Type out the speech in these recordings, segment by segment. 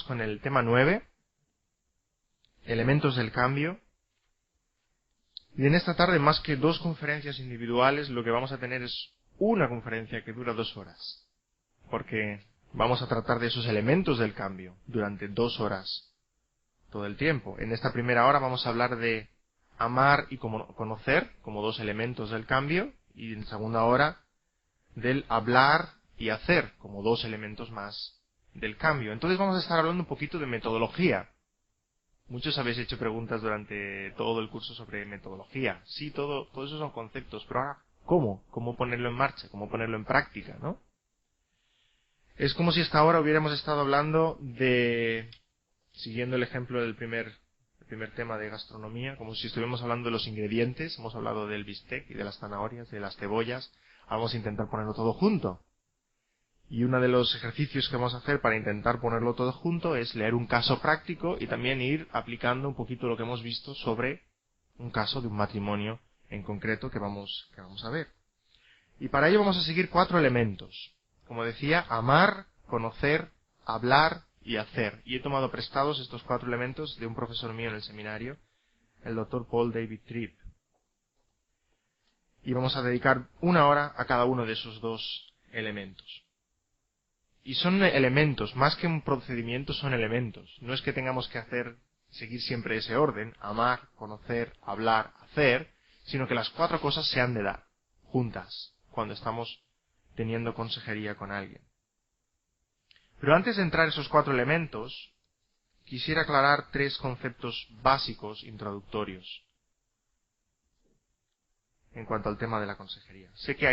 continuamos con el tema 9, elementos del cambio. Y en esta tarde, más que 2 conferencias individuales, lo que vamos a tener es una conferencia que dura 2 horas. Porque vamos a tratar de esos elementos del cambio durante 2 horas todo el tiempo. En esta primera hora vamos a hablar de amar y conocer como 2 elementos del cambio. Y en segunda hora del hablar y hacer como 2 elementos más del cambio. Entonces vamos a estar hablando un poquito de metodología. Muchos habéis hecho preguntas durante todo el curso sobre metodología. Sí, todo esos son conceptos, pero ahora, ¿cómo? ¿Cómo ponerlo en marcha? ¿Cómo ponerlo en práctica, no? Es como si hasta ahora hubiéramos estado hablando de, siguiendo el ejemplo del primer tema de gastronomía, como si estuviéramos hablando de los ingredientes. Hemos hablado del bistec y de las zanahorias, de las cebollas. Vamos a intentar ponerlo todo junto. Y uno de los ejercicios que vamos a hacer para intentar ponerlo todo junto es leer un caso práctico y también ir aplicando un poquito lo que hemos visto sobre un caso de un matrimonio en concreto que vamos a ver. Y para ello vamos a seguir 4 elementos. Como decía, amar, conocer, hablar y hacer. Y he tomado prestados estos 4 elementos de un profesor mío en el seminario, el Dr. Paul David Tripp. Y vamos a dedicar 1 hora a cada uno de esos 2 elementos. Y son elementos, más que un procedimiento, son elementos. No es que tengamos que seguir siempre ese orden, amar, conocer, hablar, hacer, sino que las 4 cosas se han de dar, juntas, cuando estamos teniendo consejería con alguien. Pero antes de entrar esos 4 elementos, quisiera aclarar 3 conceptos básicos introductorios en cuanto al tema de la consejería. Sé que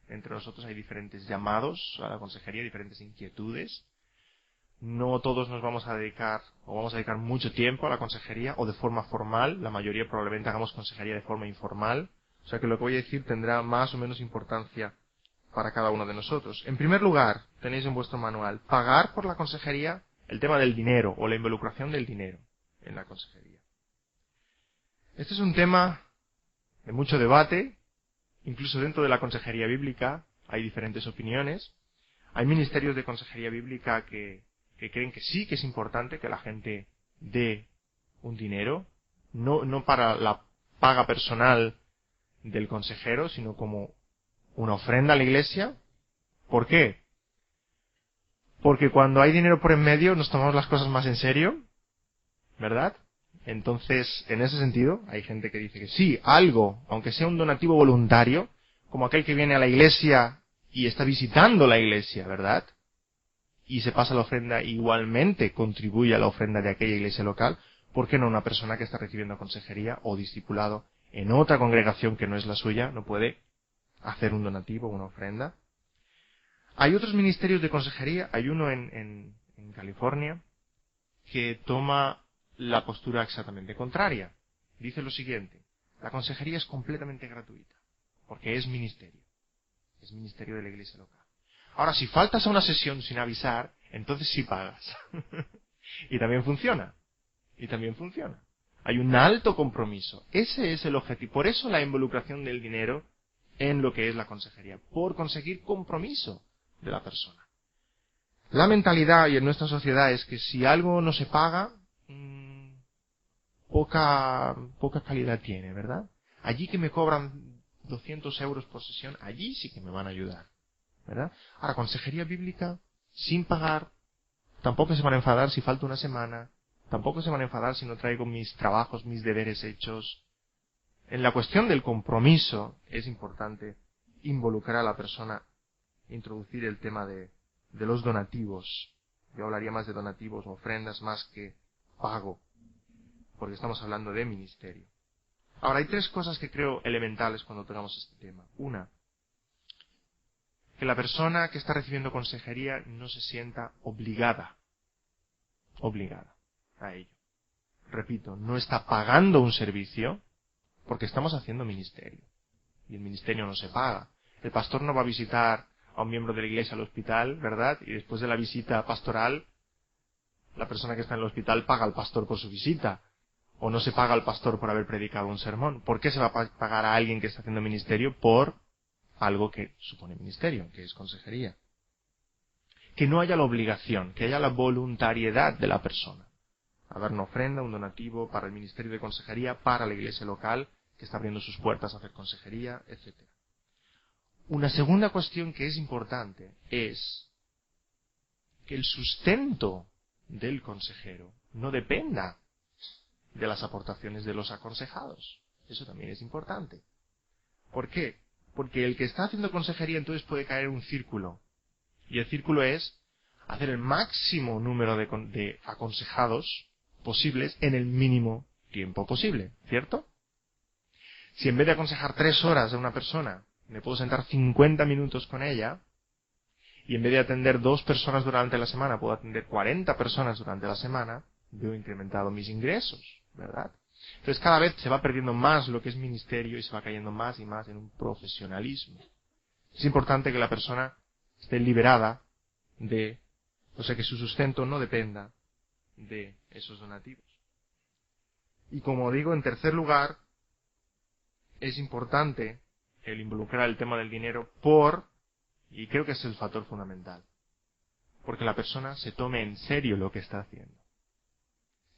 entre nosotros hay diferentes llamados a la consejería, diferentes inquietudes. No todos nos vamos a dedicar mucho tiempo a la consejería o de forma formal. La mayoría probablemente hagamos consejería de forma informal. O sea que lo que voy a decir tendrá más o menos importancia para cada uno de nosotros. En primer lugar, tenéis en vuestro manual, pagar por la consejería, el tema del dinero o la involucración del dinero en la consejería. Este es un tema de mucho debate. Incluso dentro de la consejería bíblica hay diferentes opiniones. Hay ministerios de consejería bíblica que creen que sí, que es importante que la gente dé un dinero, no para la paga personal del consejero, sino como una ofrenda a la iglesia. ¿Por qué? Porque cuando hay dinero por en medio nos tomamos las cosas más en serio, ¿verdad? Entonces, en ese sentido, hay gente que dice que sí, algo, aunque sea un donativo voluntario, como aquel que viene a la iglesia y está visitando la iglesia, ¿verdad? Y se pasa la ofrenda, igualmente contribuye a la ofrenda de aquella iglesia local. ¿Por qué no una persona que está recibiendo consejería o discipulado en otra congregación que no es la suya no puede hacer un donativo, una ofrenda? Hay otros ministerios de consejería, hay uno en California que toma la postura exactamente contraria. Dice lo siguiente: la consejería es completamente gratuita, porque es ministerio de la iglesia local. Ahora, si faltas a una sesión sin avisar, entonces sí pagas. Y también funciona. Hay un alto compromiso. Ese es el objetivo. Por eso la involucración del dinero en lo que es la consejería, por conseguir compromiso de la persona. La mentalidad y en nuestra sociedad es que si algo no se paga, poca calidad tiene, ¿verdad? Allí que me cobran 200 euros por sesión, allí sí que me van a ayudar, ¿verdad? Ahora, consejería bíblica, sin pagar, tampoco se van a enfadar si falta una semana, tampoco se van a enfadar si no traigo mis trabajos, mis deberes hechos. En la cuestión del compromiso es importante involucrar a la persona, introducir el tema de los donativos. Yo hablaría más de donativos o ofrendas más que pago, porque estamos hablando de ministerio. Ahora, hay 3 cosas que creo elementales cuando tocamos este tema. Una, que la persona que está recibiendo consejería no se sienta obligada a ello. Repito, no está pagando un servicio porque estamos haciendo ministerio. Y el ministerio no se paga. El pastor no va a visitar a un miembro de la iglesia al hospital, ¿verdad? Y después de la visita pastoral, la persona que está en el hospital paga al pastor por su visita. O no se paga al pastor por haber predicado un sermón. ¿Por qué se va a pagar a alguien que está haciendo ministerio por algo que supone ministerio, que es consejería? que no haya la obligación, que haya la voluntariedad de la persona. A dar una ofrenda, un donativo para el ministerio de consejería, para la iglesia local, que está abriendo sus puertas a hacer consejería, etc. Una segunda cuestión que es importante es que el sustento del consejero no dependa de las aportaciones de los aconsejados. Eso también es importante. ¿Por qué? Porque el que está haciendo consejería entonces puede caer en un círculo. Y el círculo es hacer el máximo número de aconsejados posibles en el mínimo tiempo posible, ¿cierto? Si en vez de aconsejar 3 horas a una persona, me puedo sentar 50 minutos con ella, y en vez de atender 2 personas durante la semana, puedo atender 40 personas durante la semana, veo incrementado mis ingresos, ¿verdad? Entonces cada vez se va perdiendo más lo que es ministerio y se va cayendo más y más en un profesionalismo. Es importante que la persona esté liberada o sea, que su sustento no dependa de esos donativos. Y como digo, en tercer lugar, es importante el involucrar el tema del dinero y creo que es el factor fundamental, porque la persona se tome en serio lo que está haciendo.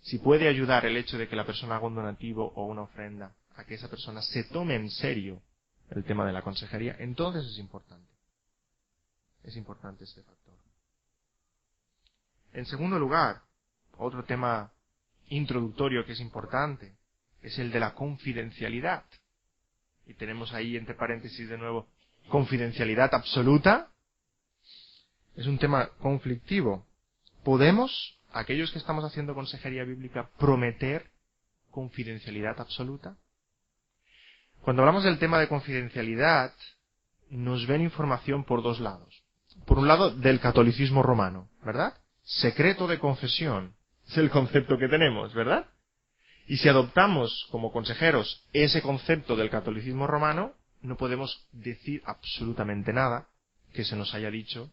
Si puede ayudar el hecho de que la persona haga un donativo o una ofrenda a que esa persona se tome en serio el tema de la consejería, entonces es importante. Es importante este factor. En segundo lugar, otro tema introductorio que es importante es el de la confidencialidad. Y tenemos ahí entre paréntesis de nuevo, confidencialidad absoluta. Es un tema conflictivo. ¿Podemos, aquellos que estamos haciendo consejería bíblica, prometer confidencialidad absoluta? Cuando hablamos del tema de confidencialidad, nos ven información por 2 lados. Por un lado, del catolicismo romano, ¿verdad? Secreto de confesión es el concepto que tenemos, ¿verdad? Y si adoptamos como consejeros ese concepto del catolicismo romano, no podemos decir absolutamente nada que se nos haya dicho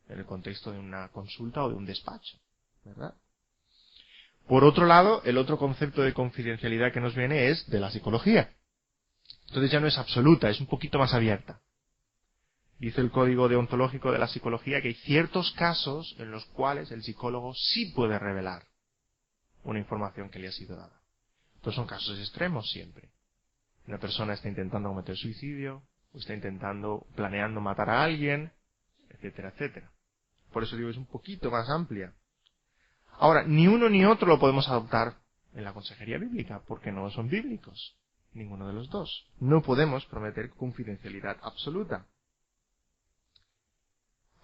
en el contexto de una consulta o de un despacho, ¿verdad? Por otro lado, el otro concepto de confidencialidad que nos viene es de la psicología. Entonces ya no es absoluta, es un poquito más abierta. Dice el código deontológico de la psicología que hay ciertos casos en los cuales el psicólogo sí puede revelar una información que le ha sido dada. Estos son casos extremos siempre. Una persona está intentando cometer suicidio, o está planeando matar a alguien, etcétera, etcétera. Por eso digo, es un poquito más amplia. Ahora, ni uno ni otro lo podemos adoptar en la consejería bíblica, porque no son bíblicos. Ninguno de los dos. No podemos prometer confidencialidad absoluta.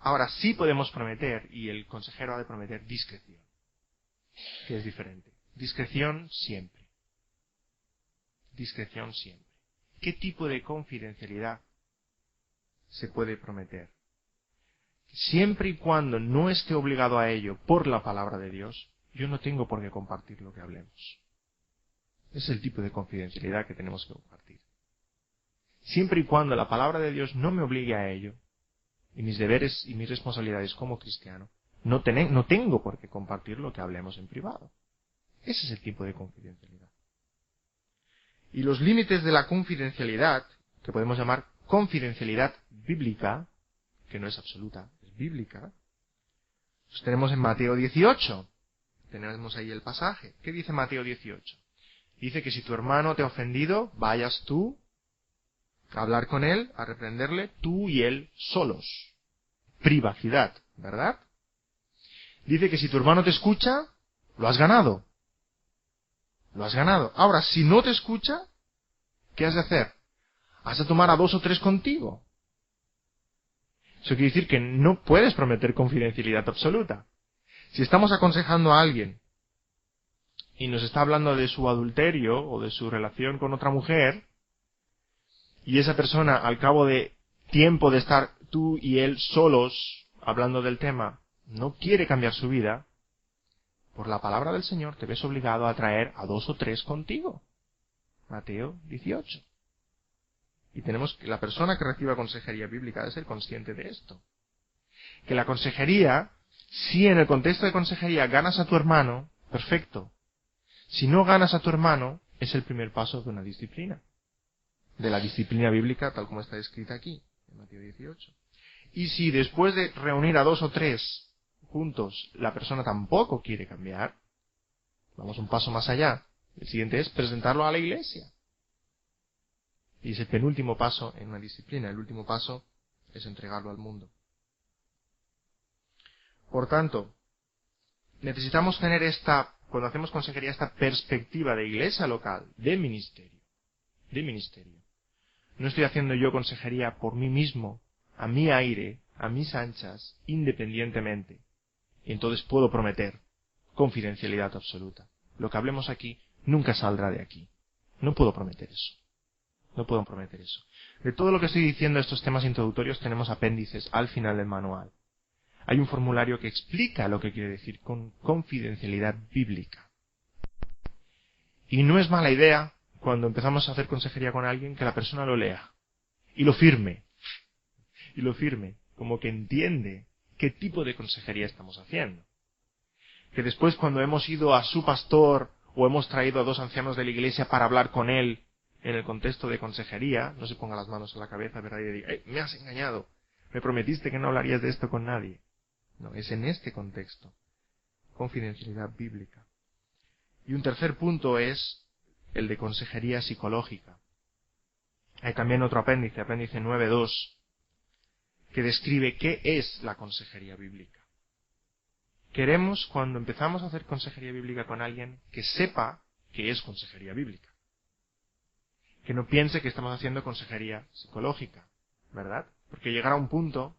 Ahora, sí podemos prometer, y el consejero ha de prometer discreción, que es diferente. Discreción siempre. Discreción siempre. ¿Qué tipo de confidencialidad se puede prometer? Siempre y cuando no esté obligado a ello por la palabra de Dios, yo no tengo por qué compartir lo que hablemos. Es el tipo de confidencialidad que tenemos que compartir. Siempre y cuando la palabra de Dios no me obligue a ello, y mis deberes y mis responsabilidades como cristiano, no tengo por qué compartir lo que hablemos en privado. Ese es el tipo de confidencialidad. Y los límites de la confidencialidad, que podemos llamar confidencialidad bíblica, que no es absoluta, es bíblica, los tenemos en Mateo 18. Tenemos ahí el pasaje. ¿Qué dice Mateo 18? Dice que si tu hermano te ha ofendido, vayas tú a hablar con él, a reprenderle, tú y él solos. Privacidad, ¿verdad? Dice que si tu hermano te escucha, lo has ganado. Lo has ganado. Ahora, si no te escucha, ¿qué has de hacer? Has de tomar a 2 o 3 contigo. Eso quiere decir que no puedes prometer confidencialidad absoluta. Si estamos aconsejando a alguien y nos está hablando de su adulterio o de su relación con otra mujer, y esa persona, al cabo de tiempo de estar tú y él solos hablando del tema, no quiere cambiar su vida, por la palabra del Señor te ves obligado a traer a 2 o 3 contigo. Mateo 18. Y tenemos que la persona que reciba consejería bíblica debe ser consciente de esto. Que la consejería, si en el contexto de consejería ganas a tu hermano, perfecto. Si no ganas a tu hermano, es el primer paso de una disciplina. De la disciplina bíblica tal como está escrita aquí, en Mateo 18. Y si después de reunir a 2 o 3 juntos la persona tampoco quiere cambiar, vamos un paso más allá. El siguiente es presentarlo a la iglesia. Y es el penúltimo paso en una disciplina. El último paso es entregarlo al mundo. Por tanto, necesitamos tener cuando hacemos consejería, esta perspectiva de iglesia local, de ministerio. No estoy haciendo yo consejería por mí mismo, a mi aire, a mis anchas, independientemente. Y entonces puedo prometer confidencialidad absoluta. Lo que hablemos aquí nunca saldrá de aquí. No puedo prometer eso. De todo lo que estoy diciendo, estos temas introductorios, tenemos apéndices al final del manual. Hay un formulario que explica lo que quiere decir con confidencialidad bíblica. Y no es mala idea, cuando empezamos a hacer consejería con alguien, que la persona lo lea. Y lo firme. Como que entiende qué tipo de consejería estamos haciendo. Que después, cuando hemos ido a su pastor o hemos traído a 2 ancianos de la iglesia para hablar con él en el contexto de consejería, no se ponga las manos en la cabeza, ¿verdad? Y diga, me has engañado. Me prometiste que no hablarías de esto con nadie. No, es en este contexto. Confidencialidad bíblica. Y un tercer punto es el de consejería psicológica. Hay también otro apéndice 9.2, que describe qué es la consejería bíblica. Queremos, cuando empezamos a hacer consejería bíblica con alguien, que sepa que es consejería bíblica. Que no piense que estamos haciendo consejería psicológica, ¿verdad? Porque llegará un punto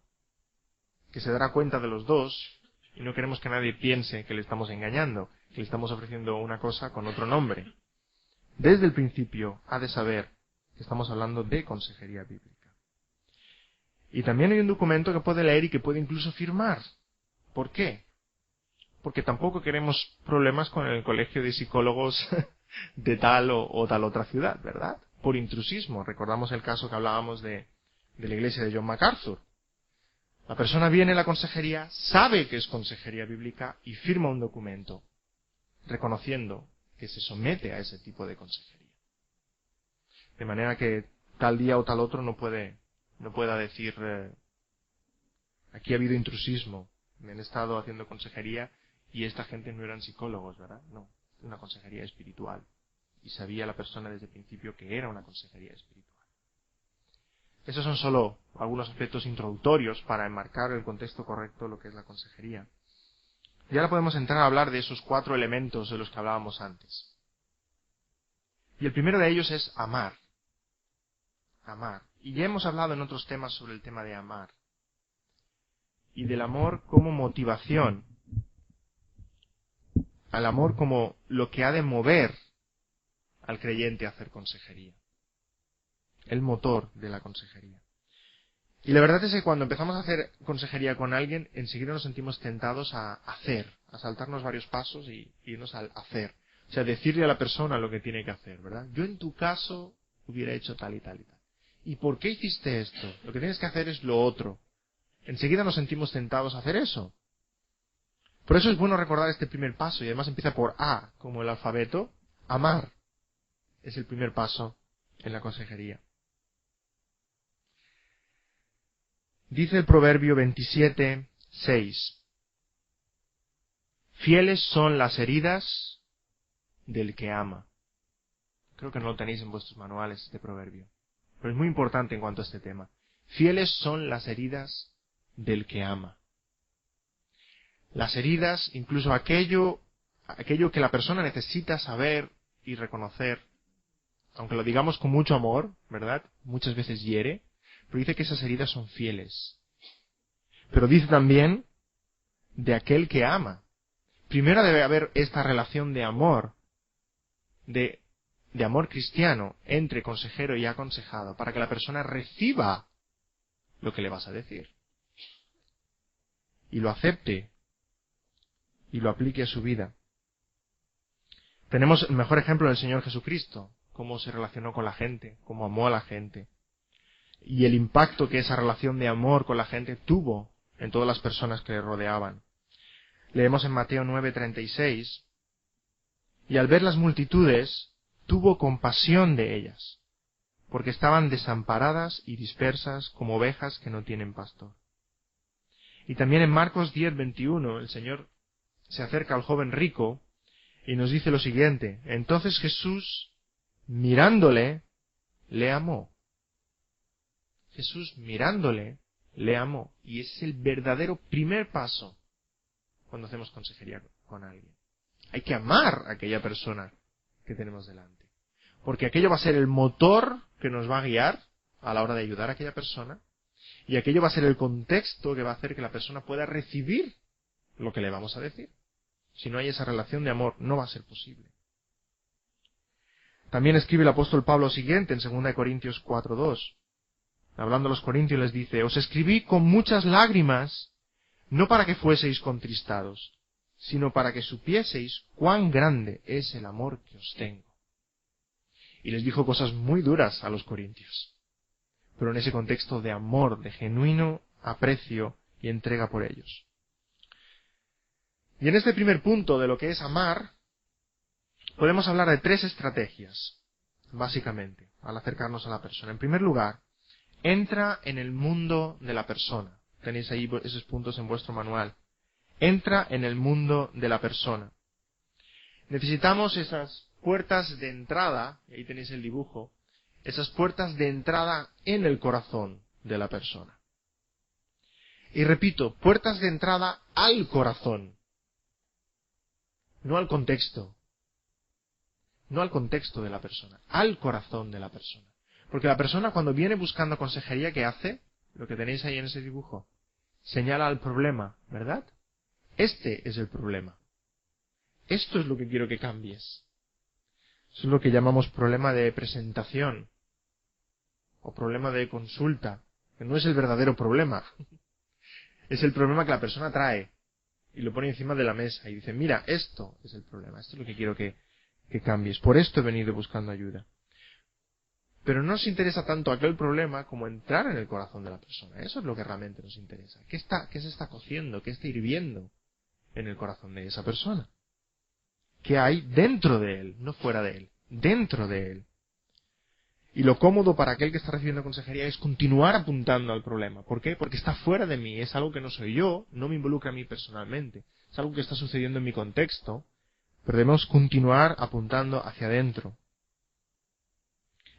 que se dará cuenta de los dos y no queremos que nadie piense que le estamos engañando, que le estamos ofreciendo una cosa con otro nombre. Desde el principio ha de saber que estamos hablando de consejería bíblica. Y también hay un documento que puede leer y que puede incluso firmar. ¿Por qué? Porque tampoco queremos problemas con el colegio de psicólogos de tal o tal otra ciudad, ¿verdad? Por intrusismo. Recordamos el caso que hablábamos de la iglesia de John MacArthur. La persona viene a la consejería, sabe que es consejería bíblica y firma un documento reconociendo que se somete a ese tipo de consejería. De manera que tal día o tal otro no pueda decir aquí ha habido intrusismo, me han estado haciendo consejería y esta gente no eran psicólogos, ¿verdad? No, una consejería espiritual. Y sabía la persona desde el principio que era una consejería espiritual. Esos son solo algunos aspectos introductorios para enmarcar el contexto correcto de lo que es la consejería. Y ahora podemos entrar a hablar de esos 4 elementos de los que hablábamos antes. Y el primero de ellos es amar. Amar. Y ya hemos hablado en otros temas sobre el tema de amar. Y del amor como motivación. Al amor como lo que ha de mover al creyente a hacer consejería. El motor de la consejería. Y la verdad es que cuando empezamos a hacer consejería con alguien, enseguida nos sentimos tentados a hacer, a saltarnos varios pasos y irnos al hacer. O sea, decirle a la persona lo que tiene que hacer, ¿verdad? Yo en tu caso hubiera hecho tal y tal y tal. ¿Y por qué hiciste esto? Lo que tienes que hacer es lo otro. Enseguida nos sentimos tentados a hacer eso. Por eso es bueno recordar este primer paso, y además empieza por A, como el alfabeto. Amar es el primer paso en la consejería. Dice el Proverbio 27:6. Fieles son las heridas del que ama. Creo que no lo tenéis en vuestros manuales este proverbio, pero es muy importante en cuanto a este tema. Fieles son las heridas del que ama. Las heridas, incluso aquello que la persona necesita saber y reconocer, aunque lo digamos con mucho amor, ¿verdad? Muchas veces hiere, pero dice que esas heridas son fieles. Pero dice también de aquel que ama. Primero debe haber esta relación de amor, de amor cristiano entre consejero y aconsejado, para que la persona reciba lo que le vas a decir. Y lo acepte. Y lo aplique a su vida. Tenemos el mejor ejemplo del Señor Jesucristo, cómo se relacionó con la gente, cómo amó a la gente. Y el impacto que esa relación de amor con la gente tuvo en todas las personas que le rodeaban. Leemos en Mateo 9:36, y al ver las multitudes, tuvo compasión de ellas, porque estaban desamparadas y dispersas como ovejas que no tienen pastor. Y también en Marcos 10:21 el Señor se acerca al joven rico y nos dice lo siguiente: entonces Jesús, mirándole, le amó. Jesús, mirándole, le amó. Y ese es el verdadero primer paso cuando hacemos consejería con alguien. Hay que amar a aquella persona que tenemos delante. Porque aquello va a ser el motor que nos va a guiar a la hora de ayudar a aquella persona. Y aquello va a ser el contexto que va a hacer que la persona pueda recibir lo que le vamos a decir. Si no hay esa relación de amor, no va a ser posible. También escribe el apóstol Pablo lo siguiente en 2 Corintios 4:2. Hablando a los corintios les dice: os escribí con muchas lágrimas, no para que fueseis contristados, sino para que supieseis cuán grande es el amor que os tengo. Y les dijo cosas muy duras a los corintios, pero en ese contexto de amor, de genuino aprecio y entrega por ellos. Y en este primer punto de lo que es amar, podemos hablar de 3 estrategias, básicamente, al acercarnos a la persona. En primer lugar, entra en el mundo de la persona. Tenéis ahí esos puntos en vuestro manual. Entra en el mundo de la persona. Necesitamos esas puertas de entrada, ahí tenéis el dibujo, esas puertas de entrada en el corazón de la persona. Y repito, puertas de entrada al corazón, no al contexto. No al contexto de la persona, al corazón de la persona. Porque la persona cuando viene buscando consejería, ¿qué hace? Lo que tenéis ahí en ese dibujo. Señala al problema, ¿verdad? Este es el problema. Esto es lo que quiero que cambies. Eso es lo que llamamos problema de presentación. O problema de consulta. Que no es el verdadero problema. Es el problema que la persona trae. Y lo pone encima de la mesa y dice: mira, esto es el problema. Esto es lo que quiero que cambies. Por esto he venido buscando ayuda. Pero no nos interesa tanto aquel problema como entrar en el corazón de la persona. Eso es lo que realmente nos interesa. ¿Qué se está cociendo? ¿Qué está hirviendo en el corazón de esa persona? ¿Qué hay dentro de él? No fuera de él. Dentro de él. Y lo cómodo para aquel que está recibiendo consejería es continuar apuntando al problema. ¿Por qué? Porque está fuera de mí. Es algo que no soy yo. No me involucra a mí personalmente. Es algo que está sucediendo en mi contexto. Pero debemos continuar apuntando hacia adentro.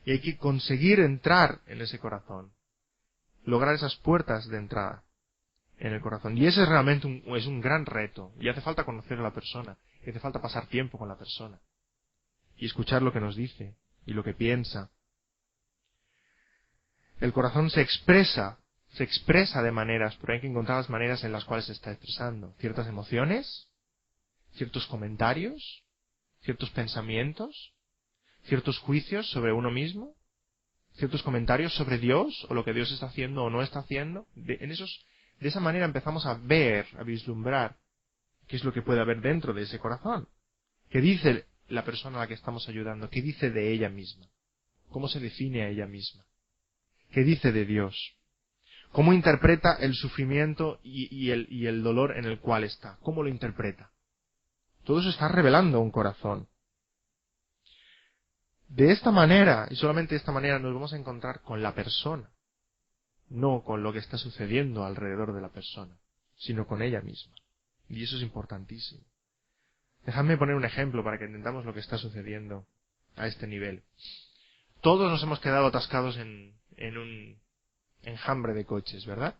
Y hay que conseguir entrar en ese corazón. Lograr esas puertas de entrada en el corazón. Y ese es realmente un gran reto. Y hace falta conocer a la persona. Y hace falta pasar tiempo con la persona. Y escuchar lo que nos dice. Y lo que piensa. El corazón se expresa de maneras, pero hay que encontrar las maneras en las cuales se está expresando. Ciertas emociones, ciertos comentarios, ciertos pensamientos, ciertos juicios sobre uno mismo, ciertos comentarios sobre Dios, o lo que Dios está haciendo o no está haciendo. De esa manera empezamos a ver, a vislumbrar qué es lo que puede haber dentro de ese corazón. ¿Qué dice la persona a la que estamos ayudando? ¿Qué dice de ella misma? ¿Cómo se define a ella misma? ¿Qué dice de Dios? ¿Cómo interpreta el sufrimiento y el dolor en el cual está? ¿Cómo lo interpreta? Todo eso está revelando un corazón. De esta manera, y solamente de esta manera, nos vamos a encontrar con la persona, no con lo que está sucediendo alrededor de la persona, sino con ella misma. Y eso es importantísimo. Dejadme poner un ejemplo para que entendamos lo que está sucediendo a este nivel. Todos nos hemos quedado atascados en un enjambre de coches, ¿verdad?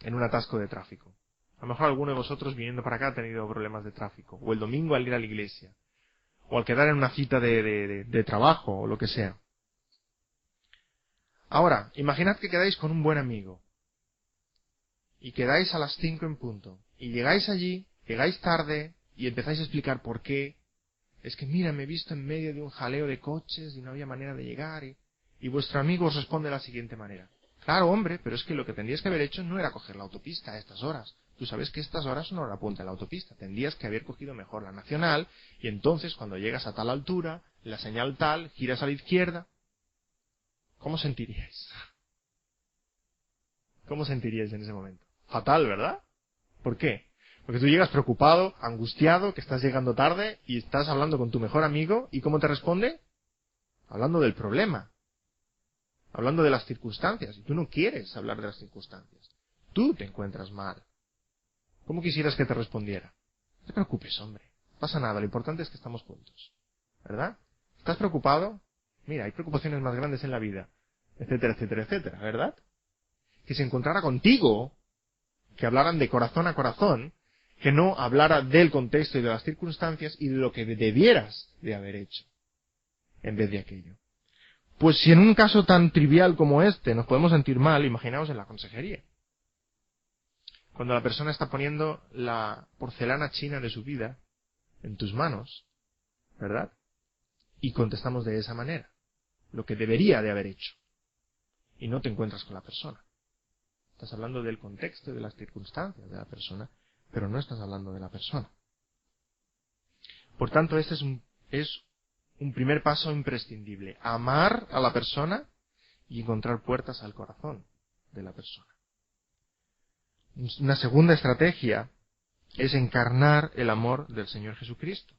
En un atasco de tráfico. A lo mejor alguno de vosotros viniendo para acá ha tenido problemas de tráfico, o el domingo al ir a la iglesia, o al quedar en una cita de trabajo, o lo que sea. Ahora, imaginad que quedáis con un buen amigo, y quedáis a las 5 en punto, y llegáis allí, llegáis tarde, y empezáis a explicar por qué. Es que mira, me he visto en medio de un jaleo de coches, y no había manera de llegar, y vuestro amigo os responde de la siguiente manera: claro, hombre, pero es que lo que tendrías que haber hecho no era coger la autopista a estas horas. Tú sabes que estas horas no hora punta en la autopista. Tendrías que haber cogido mejor la nacional, y entonces cuando llegas a tal altura, la señal tal, giras a la izquierda. ¿Cómo sentiríais? ¿Cómo sentiríais en ese momento? Fatal, ¿verdad? ¿Por qué? Porque tú llegas preocupado, angustiado, que estás llegando tarde, y estás hablando con tu mejor amigo, ¿y cómo te responde? Hablando del problema. Hablando de las circunstancias. Y tú no quieres hablar de las circunstancias. Tú te encuentras mal. ¿Cómo quisieras que te respondiera? No te preocupes, hombre. No pasa nada, lo importante es que estamos juntos. ¿Verdad? ¿Estás preocupado? Mira, hay preocupaciones más grandes en la vida. Etcétera, etcétera, etcétera. ¿Verdad? Que se encontrara contigo, que hablaran de corazón a corazón, que no hablara del contexto y de las circunstancias y de lo que debieras de haber hecho, en vez de aquello. Pues si en un caso tan trivial como este nos podemos sentir mal, imaginaos en la consejería. Cuando la persona está poniendo la porcelana china de su vida en tus manos, ¿verdad? Y contestamos de esa manera, lo que debería de haber hecho. Y no te encuentras con la persona. Estás hablando del contexto y de las circunstancias de la persona, pero no estás hablando de la persona. Por tanto, este es un primer paso imprescindible. Amar a la persona y encontrar puertas al corazón de la persona. Una segunda estrategia es encarnar el amor del Señor Jesucristo.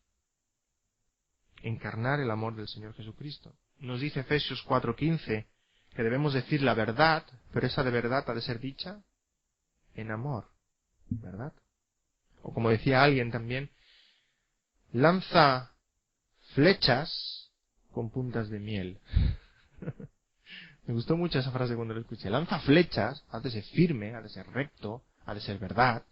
Encarnar el amor del Señor Jesucristo. Nos dice Efesios 4:15 que debemos decir la verdad, pero esa de verdad ha de ser dicha en amor, ¿verdad? O como decía alguien también, lanza flechas con puntas de miel. Me gustó mucho esa frase cuando la escuché. Lanza flechas, ha de ser firme, ha de ser recto, ha de ser verdad,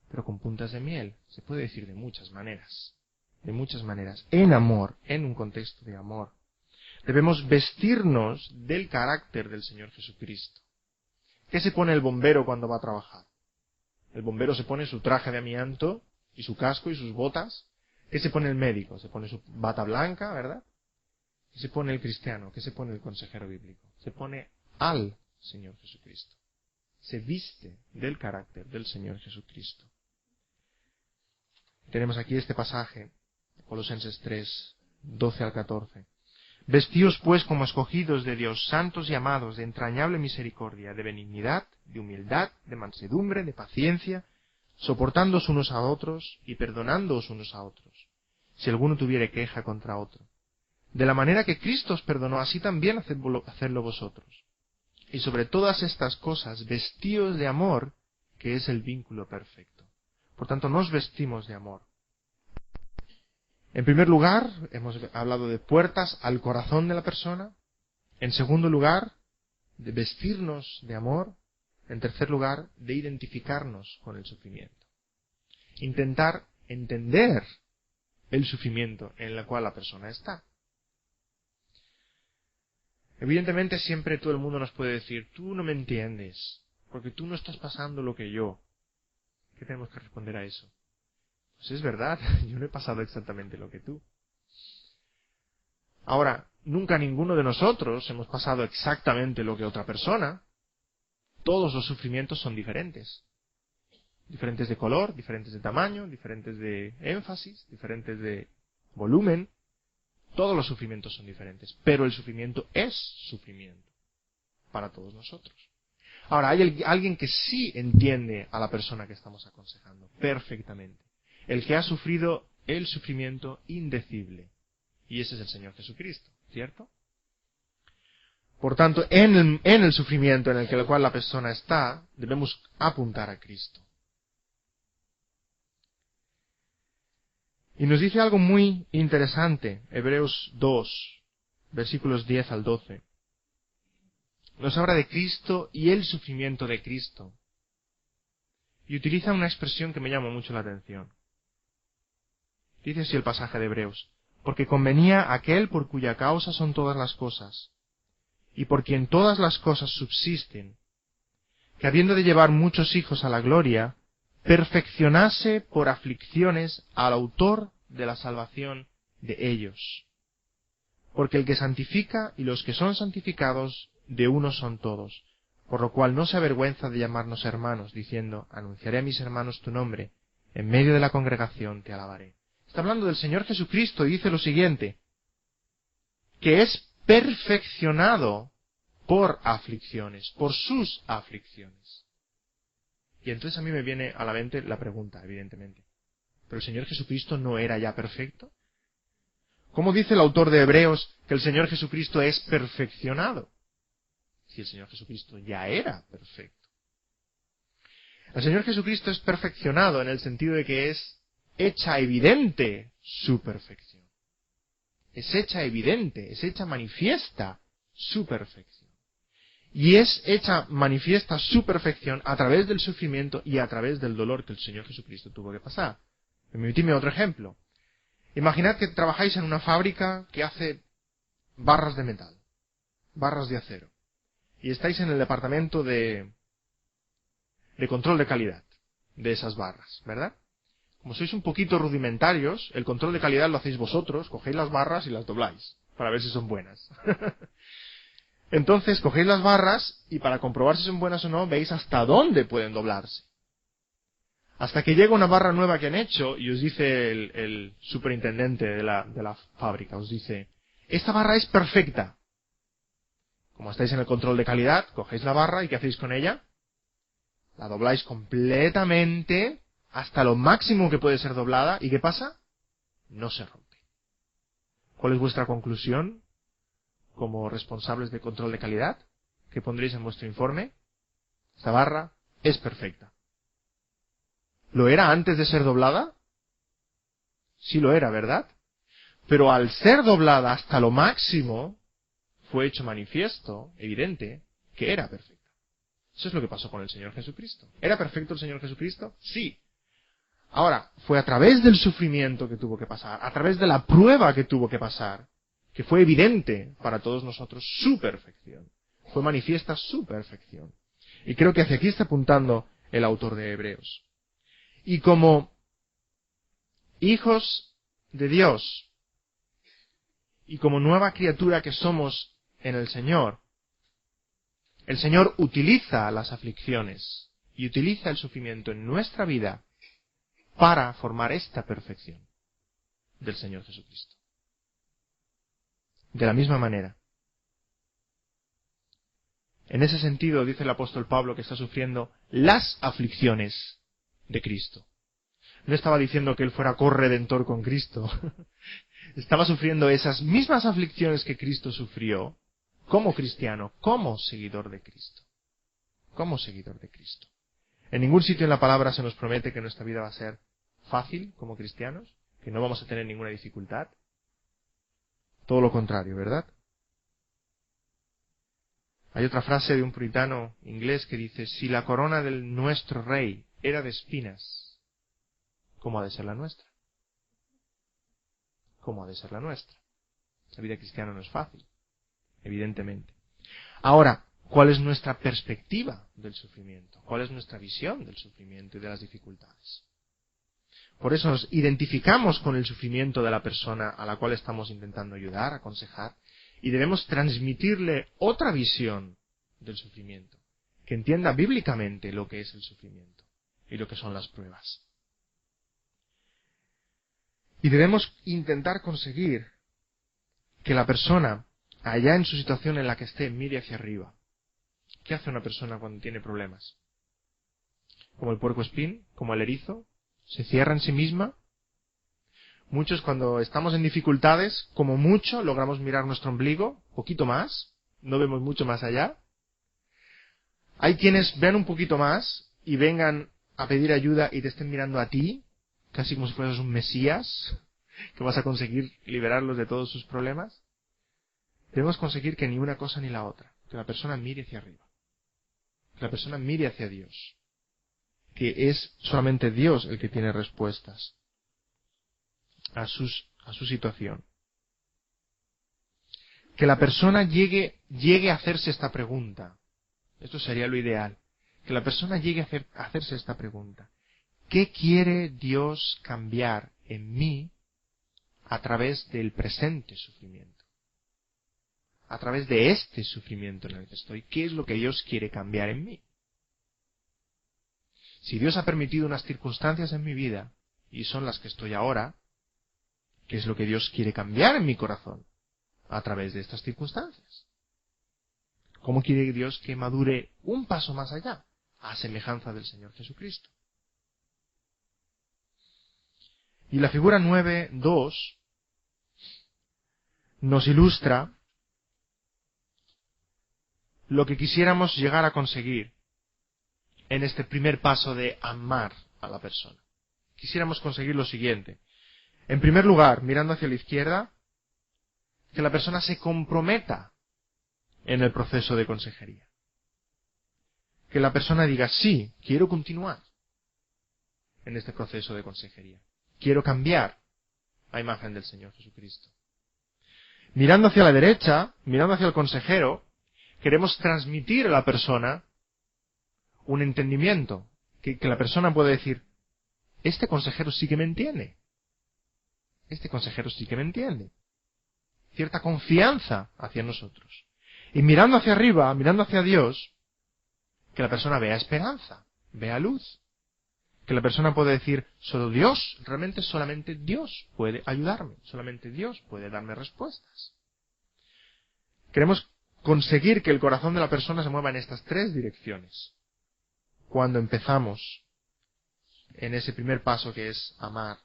pero con puntas de miel. Se puede decir de muchas maneras. De muchas maneras. En amor, en un contexto de amor. Debemos vestirnos del carácter del Señor Jesucristo. ¿Qué se pone el bombero cuando va a trabajar? El bombero se pone su traje de amianto y su casco y sus botas. ¿Qué se pone el médico? Se pone su bata blanca, ¿verdad? ¿Qué se pone el cristiano? ¿Qué se pone el consejero bíblico? Se pone al Señor Jesucristo. Se viste del carácter del Señor Jesucristo. Tenemos aquí este pasaje, Colosenses 3, 12 al 14. Vestíos pues como escogidos de Dios, santos y amados, de entrañable misericordia, de benignidad, de humildad, de mansedumbre, de paciencia, soportándoos unos a otros y perdonándoos unos a otros, si alguno tuviere queja contra otro. De la manera que Cristo os perdonó, así también hacedlo vosotros. Y sobre todas estas cosas, vestíos de amor, que es el vínculo perfecto. Por tanto, nos vestimos de amor. En primer lugar, hemos hablado de puertas al corazón de la persona. En segundo lugar, de vestirnos de amor. En tercer lugar, de identificarnos con el sufrimiento. Intentar entender el sufrimiento en el cual la persona está. Evidentemente siempre todo el mundo nos puede decir, tú no me entiendes, porque tú no estás pasando lo que yo. ¿Qué tenemos que responder a eso? Pues es verdad, yo no he pasado exactamente lo que tú. Ahora, nunca ninguno de nosotros hemos pasado exactamente lo que otra persona. Todos los sufrimientos son diferentes. Diferentes de color, diferentes de tamaño, diferentes de énfasis, diferentes de volumen. Todos los sufrimientos son diferentes, pero el sufrimiento es sufrimiento para todos nosotros. Ahora, hay alguien que sí entiende a la persona que estamos aconsejando perfectamente. El que ha sufrido el sufrimiento indecible. Y ese es el Señor Jesucristo, ¿cierto? Por tanto, en el sufrimiento en el cual la persona está, debemos apuntar a Cristo. Y nos dice algo muy interesante, Hebreos 2, versículos 10 al 12. Nos habla de Cristo y el sufrimiento de Cristo. Y utiliza una expresión que me llama mucho la atención. Dice así el pasaje de Hebreos: porque convenía aquel por cuya causa son todas las cosas, y por quien todas las cosas subsisten, que habiendo de llevar muchos hijos a la gloria, perfeccionase por aflicciones al autor de la salvación de ellos. Porque el que santifica y los que son santificados de uno son todos, por lo cual no se avergüenza de llamarnos hermanos, diciendo, anunciaré a mis hermanos tu nombre, en medio de la congregación te alabaré. Está hablando del Señor Jesucristo y dice lo siguiente, que es perfeccionado por aflicciones, por sus aflicciones. Y entonces a mí me viene a la mente la pregunta, evidentemente, ¿pero el Señor Jesucristo no era ya perfecto? ¿Cómo dice el autor de Hebreos que el Señor Jesucristo es perfeccionado? Si el Señor Jesucristo ya era perfecto. El Señor Jesucristo es perfeccionado en el sentido de que es hecha evidente su perfección. Es hecha evidente, es hecha manifiesta su perfección. Y es hecha manifiesta su perfección a través del sufrimiento y a través del dolor que el Señor Jesucristo tuvo que pasar. Permitidme otro ejemplo. Imaginad que trabajáis en una fábrica que hace barras de metal, barras de acero, y estáis en el departamento de control de calidad de esas barras, ¿verdad? Como sois un poquito rudimentarios, el control de calidad lo hacéis vosotros, cogéis las barras y las dobláis, para ver si son buenas. Entonces, cogéis las barras y para comprobar si son buenas o no, veis hasta dónde pueden doblarse. Hasta que llega una barra nueva que han hecho y os dice el superintendente de la fábrica, os dice, esta barra es perfecta. Como estáis en el control de calidad, cogéis la barra y ¿qué hacéis con ella? La dobláis completamente hasta lo máximo que puede ser doblada. ¿Y qué pasa? No se rompe. ¿Cuál es vuestra conclusión como responsables de control de calidad? ¿Qué pondréis en vuestro informe? Esta barra es perfecta. ¿Lo era antes de ser doblada? Sí lo era, ¿verdad? Pero al ser doblada hasta lo máximo, fue hecho manifiesto, evidente, que era perfecta. Eso es lo que pasó con el Señor Jesucristo. ¿Era perfecto el Señor Jesucristo? Sí. Ahora, fue a través del sufrimiento que tuvo que pasar, a través de la prueba que tuvo que pasar, que fue evidente para todos nosotros su perfección. Fue manifiesta su perfección. Y creo que hacia aquí está apuntando el autor de Hebreos. Y como hijos de Dios, y como nueva criatura que somos en el Señor utiliza las aflicciones y utiliza el sufrimiento en nuestra vida para formar esta perfección del Señor Jesucristo. De la misma manera. En ese sentido, dice el apóstol Pablo que está sufriendo las aflicciones de Cristo. No estaba diciendo que él fuera corredentor con Cristo. Estaba sufriendo esas mismas aflicciones que Cristo sufrió como cristiano, como seguidor de Cristo. Como seguidor de Cristo. En ningún sitio en la palabra se nos promete que nuestra vida va a ser fácil como cristianos, que no vamos a tener ninguna dificultad. Todo lo contrario, ¿verdad? Hay otra frase de un puritano inglés que dice, si la corona de nuestro rey era de espinas, ¿cómo ha de ser la nuestra? ¿Cómo ha de ser la nuestra? La vida cristiana no es fácil, evidentemente. Ahora, ¿cuál es nuestra perspectiva del sufrimiento? ¿Cuál es nuestra visión del sufrimiento y de las dificultades? Por eso nos identificamos con el sufrimiento de la persona a la cual estamos intentando ayudar, aconsejar, y debemos transmitirle otra visión del sufrimiento, que entienda bíblicamente lo que es el sufrimiento y lo que son las pruebas. Y debemos intentar conseguir que la persona, allá en su situación en la que esté, mire hacia arriba. ¿Qué hace una persona cuando tiene problemas? Como el puercoespín, como el erizo, se cierra en sí misma. Muchos cuando estamos en dificultades, como mucho, logramos mirar nuestro ombligo, poquito más, no vemos mucho más allá. Hay quienes vean un poquito más y vengan a pedir ayuda y te estén mirando a ti, casi como si fueras un mesías, que vas a conseguir liberarlos de todos sus problemas. Debemos conseguir que ni una cosa ni la otra, que la persona mire hacia arriba, que la persona mire hacia Dios, que es solamente Dios el que tiene respuestas a su situación. Que la persona llegue a hacerse esta pregunta. Esto sería lo ideal. Que la persona llegue a hacerse esta pregunta. ¿Qué quiere Dios cambiar en mí a través del presente sufrimiento? A través de este sufrimiento en el que estoy. ¿Qué es lo que Dios quiere cambiar en mí? Si Dios ha permitido unas circunstancias en mi vida, y son las que estoy ahora, ¿qué es lo que Dios quiere cambiar en mi corazón a través de estas circunstancias? ¿Cómo quiere Dios que madure un paso más allá, a semejanza del Señor Jesucristo? Y la figura 9.2 nos ilustra lo que quisiéramos llegar a conseguir en este primer paso de amar a la persona? Quisiéramos conseguir lo siguiente. En primer lugar, mirando hacia la izquierda, que la persona se comprometa en el proceso de consejería. Que la persona diga, sí, quiero continuar en este proceso de consejería. Quiero cambiar a imagen del Señor Jesucristo. Mirando hacia la derecha, mirando hacia el consejero, queremos transmitir a la persona un entendimiento, que la persona puede decir, este consejero sí que me entiende. Este consejero sí que me entiende. Cierta confianza hacia nosotros. Y mirando hacia arriba, mirando hacia Dios, que la persona vea esperanza, vea luz. Que la persona puede decir, solo Dios, realmente solamente Dios puede ayudarme, solamente Dios puede darme respuestas. Queremos conseguir que el corazón de la persona se mueva en estas tres direcciones. Cuando empezamos en ese primer paso que es amar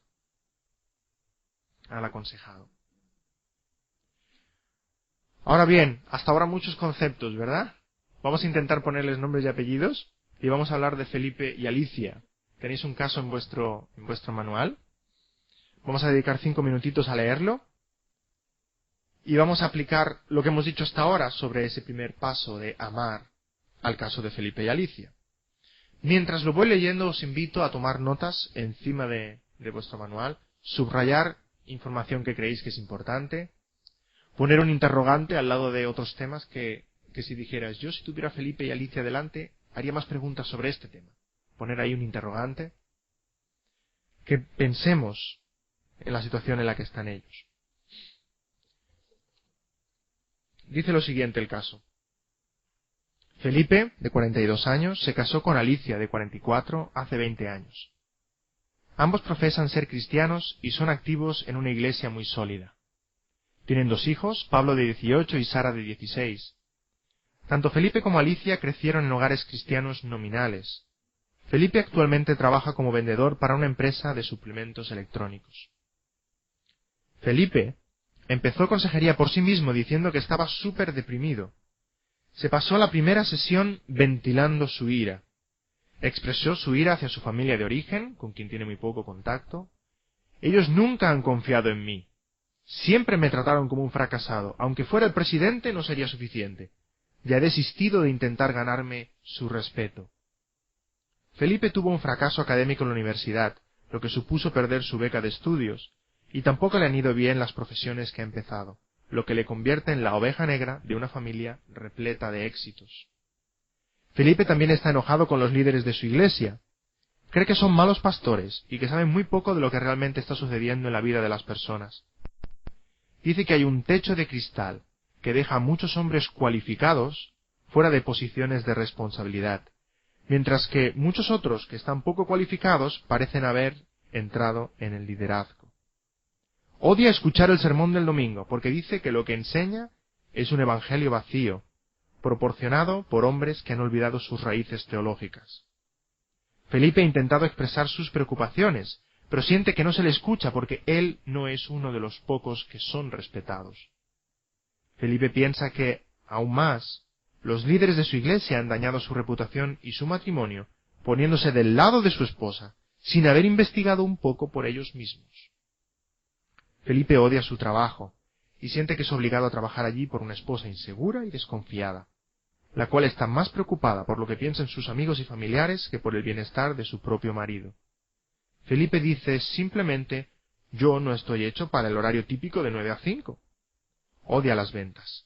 al aconsejado. Ahora bien, hasta ahora muchos conceptos, ¿verdad? Vamos a intentar ponerles nombres y apellidos y vamos a hablar de Felipe y Alicia. Tenéis un caso en vuestro manual. Vamos a dedicar 5 minutitos a leerlo y vamos a aplicar lo que hemos dicho hasta ahora sobre ese primer paso de amar al caso de Felipe y Alicia. Mientras lo voy leyendo, os invito a tomar notas encima de vuestro manual, subrayar información que creéis que es importante, poner un interrogante al lado de otros temas que si dijeras, yo si tuviera a Felipe y Alicia delante, haría más preguntas sobre este tema. Poner ahí un interrogante, que pensemos en la situación en la que están ellos. Dice lo siguiente el caso. Felipe, de 42 años, se casó con Alicia, de 44, hace 20 años. Ambos profesan ser cristianos y son activos en una iglesia muy sólida. Tienen 2 hijos, Pablo de 18 y Sara de 16. Tanto Felipe como Alicia crecieron en hogares cristianos nominales. Felipe actualmente trabaja como vendedor para una empresa de suplementos electrónicos. Felipe empezó consejería por sí mismo diciendo que estaba súper deprimido. Se pasó la primera sesión ventilando su ira. Expresó su ira hacia su familia de origen, con quien tiene muy poco contacto. Ellos nunca han confiado en mí. Siempre me trataron como un fracasado. Aunque fuera el presidente no sería suficiente. Ya he desistido de intentar ganarme su respeto. Felipe tuvo un fracaso académico en la universidad, lo que supuso perder su beca de estudios, y tampoco le han ido bien las profesiones que ha empezado, lo que le convierte en la oveja negra de una familia repleta de éxitos. Felipe también está enojado con los líderes de su iglesia. Cree que son malos pastores y que saben muy poco de lo que realmente está sucediendo en la vida de las personas. Dice que hay un techo de cristal que deja a muchos hombres cualificados fuera de posiciones de responsabilidad, mientras que muchos otros que están poco cualificados parecen haber entrado en el liderazgo. Odia escuchar el sermón del domingo porque dice que lo que enseña es un evangelio vacío, proporcionado por hombres que han olvidado sus raíces teológicas. Felipe ha intentado expresar sus preocupaciones, pero siente que no se le escucha porque él no es uno de los pocos que son respetados. Felipe piensa que, aún más, los líderes de su iglesia han dañado su reputación y su matrimonio poniéndose del lado de su esposa, sin haber investigado un poco por ellos mismos. Felipe odia su trabajo y siente que es obligado a trabajar allí por una esposa insegura y desconfiada, la cual está más preocupada por lo que piensan sus amigos y familiares que por el bienestar de su propio marido. Felipe dice simplemente, yo no estoy hecho para el horario típico de 9 a 5. Odia las ventas.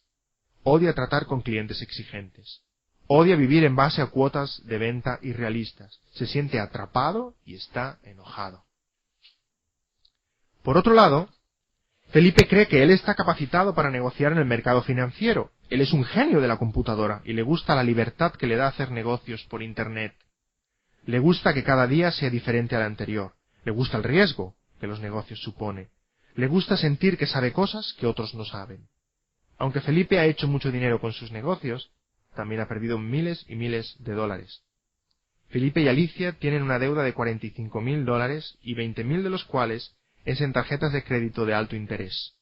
Odia tratar con clientes exigentes. Odia vivir en base a cuotas de venta irrealistas. Se siente atrapado y está enojado. Por otro lado, Felipe cree que él está capacitado para negociar en el mercado financiero. Él es un genio de la computadora y le gusta la libertad que le da hacer negocios por Internet. Le gusta que cada día sea diferente al anterior. Le gusta el riesgo que los negocios supone. Le gusta sentir que sabe cosas que otros no saben. Aunque Felipe ha hecho mucho dinero con sus negocios, también ha perdido miles y miles de dólares. Felipe y Alicia tienen una deuda de $45,000 y 20,000 de los cuales es en tarjetas de crédito de alto interés.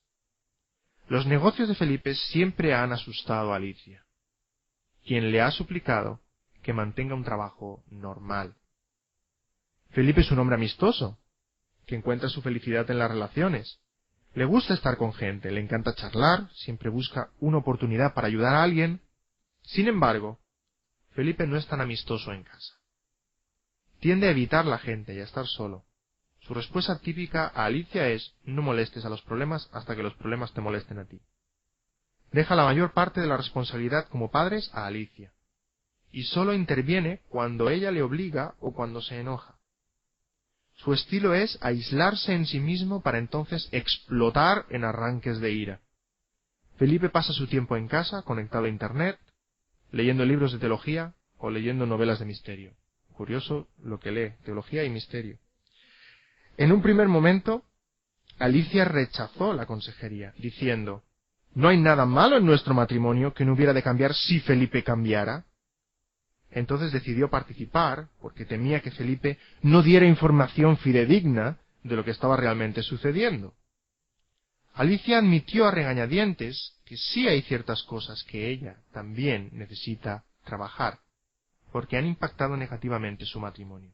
Los negocios de Felipe siempre han asustado a Alicia, quien le ha suplicado que mantenga un trabajo normal. Felipe es un hombre amistoso, que encuentra su felicidad en las relaciones. Le gusta estar con gente, le encanta charlar, siempre busca una oportunidad para ayudar a alguien. Sin embargo, Felipe no es tan amistoso en casa. Tiende a evitar la gente y a estar solo. Su respuesta típica a Alicia es: no molestes a los problemas hasta que los problemas te molesten a ti. Deja la mayor parte de la responsabilidad como padres a Alicia, y solo interviene cuando ella le obliga o cuando se enoja. Su estilo es aislarse en sí mismo para entonces explotar en arranques de ira. Felipe pasa su tiempo en casa, conectado a Internet, leyendo libros de teología o leyendo novelas de misterio. Curioso lo que lee, teología y misterio. En un primer momento, Alicia rechazó la consejería, diciendo: no hay nada malo en nuestro matrimonio que no hubiera de cambiar si Felipe cambiara. Entonces decidió participar, porque temía que Felipe no diera información fidedigna de lo que estaba realmente sucediendo. Alicia admitió a regañadientes que sí hay ciertas cosas que ella también necesita trabajar, porque han impactado negativamente su matrimonio.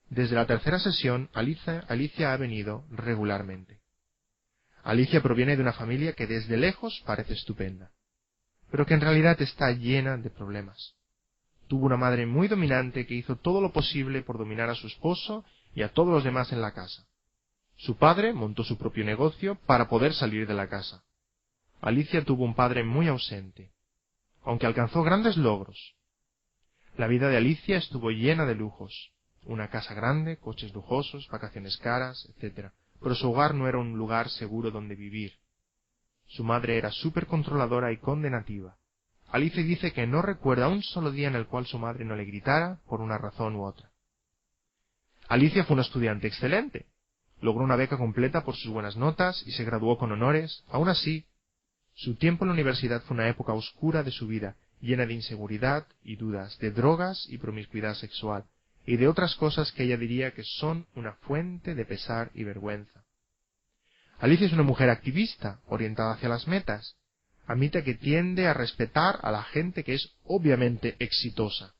Desde la tercera sesión, Alicia ha venido regularmente. Alicia proviene de una familia que desde lejos parece estupenda, pero que en realidad está llena de problemas. Tuvo una madre muy dominante que hizo todo lo posible por dominar a su esposo y a todos los demás en la casa. Su padre montó su propio negocio para poder salir de la casa. Alicia tuvo un padre muy ausente, aunque alcanzó grandes logros. La vida de Alicia estuvo llena de lujos, una casa grande, coches lujosos, vacaciones caras, etc. Pero su hogar no era un lugar seguro donde vivir. Su madre era súper controladora y condenativa. Alicia dice que no recuerda un solo día en el cual su madre no le gritara por una razón u otra. Alicia fue una estudiante excelente. Logró una beca completa por sus buenas notas y se graduó con honores. Aún así, su tiempo en la universidad fue una época oscura de su vida, llena de inseguridad y dudas, de drogas y promiscuidad sexual, y de otras cosas que ella diría que son una fuente de pesar y vergüenza. Alicia es una mujer activista, orientada hacia las metas. Admite que tiende a respetar a la gente que es obviamente exitosa.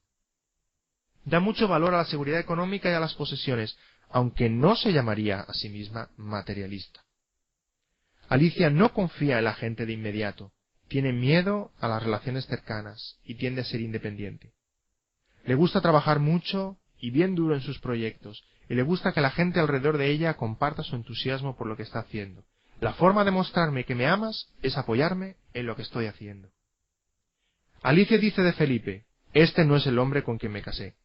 Da mucho valor a la seguridad económica y a las posesiones, aunque no se llamaría a sí misma materialista. Alicia no confía en la gente de inmediato, tiene miedo a las relaciones cercanas y tiende a ser independiente. Le gusta trabajar mucho y bien duro en sus proyectos, y le gusta que la gente alrededor de ella comparta su entusiasmo por lo que está haciendo. La forma de mostrarme que me amas es apoyarme en lo que estoy haciendo. Alicia dice de Felipe: este no es el hombre con quien me casé.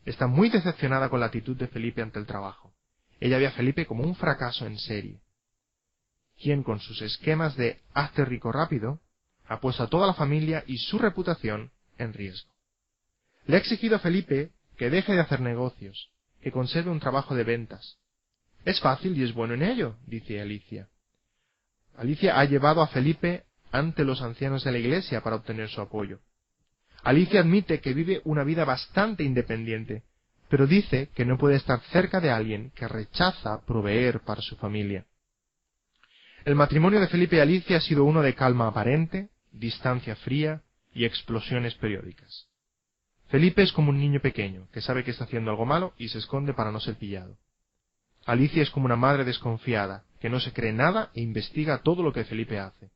Está muy decepcionada con la actitud de Felipe ante el trabajo. Ella ve a Felipe como un fracaso en serie, quien con sus esquemas de hazte rico rápido ha puesto a toda la familia y su reputación en riesgo. Le ha exigido a Felipe que deje de hacer negocios, que conserve un trabajo de ventas. Es fácil y es bueno en ello, dice Alicia. Alicia ha llevado a Felipe ante los ancianos de la iglesia para obtener su apoyo. Alicia admite que vive una vida bastante independiente, pero dice que no puede estar cerca de alguien que rechaza proveer para su familia. El matrimonio de Felipe y Alicia ha sido uno de calma aparente, distancia fría y explosiones periódicas. Felipe es como un niño pequeño que sabe que está haciendo algo malo y se esconde para no ser pillado. Alicia es como una madre desconfiada, que no se cree nada e investiga todo lo que Felipe hace.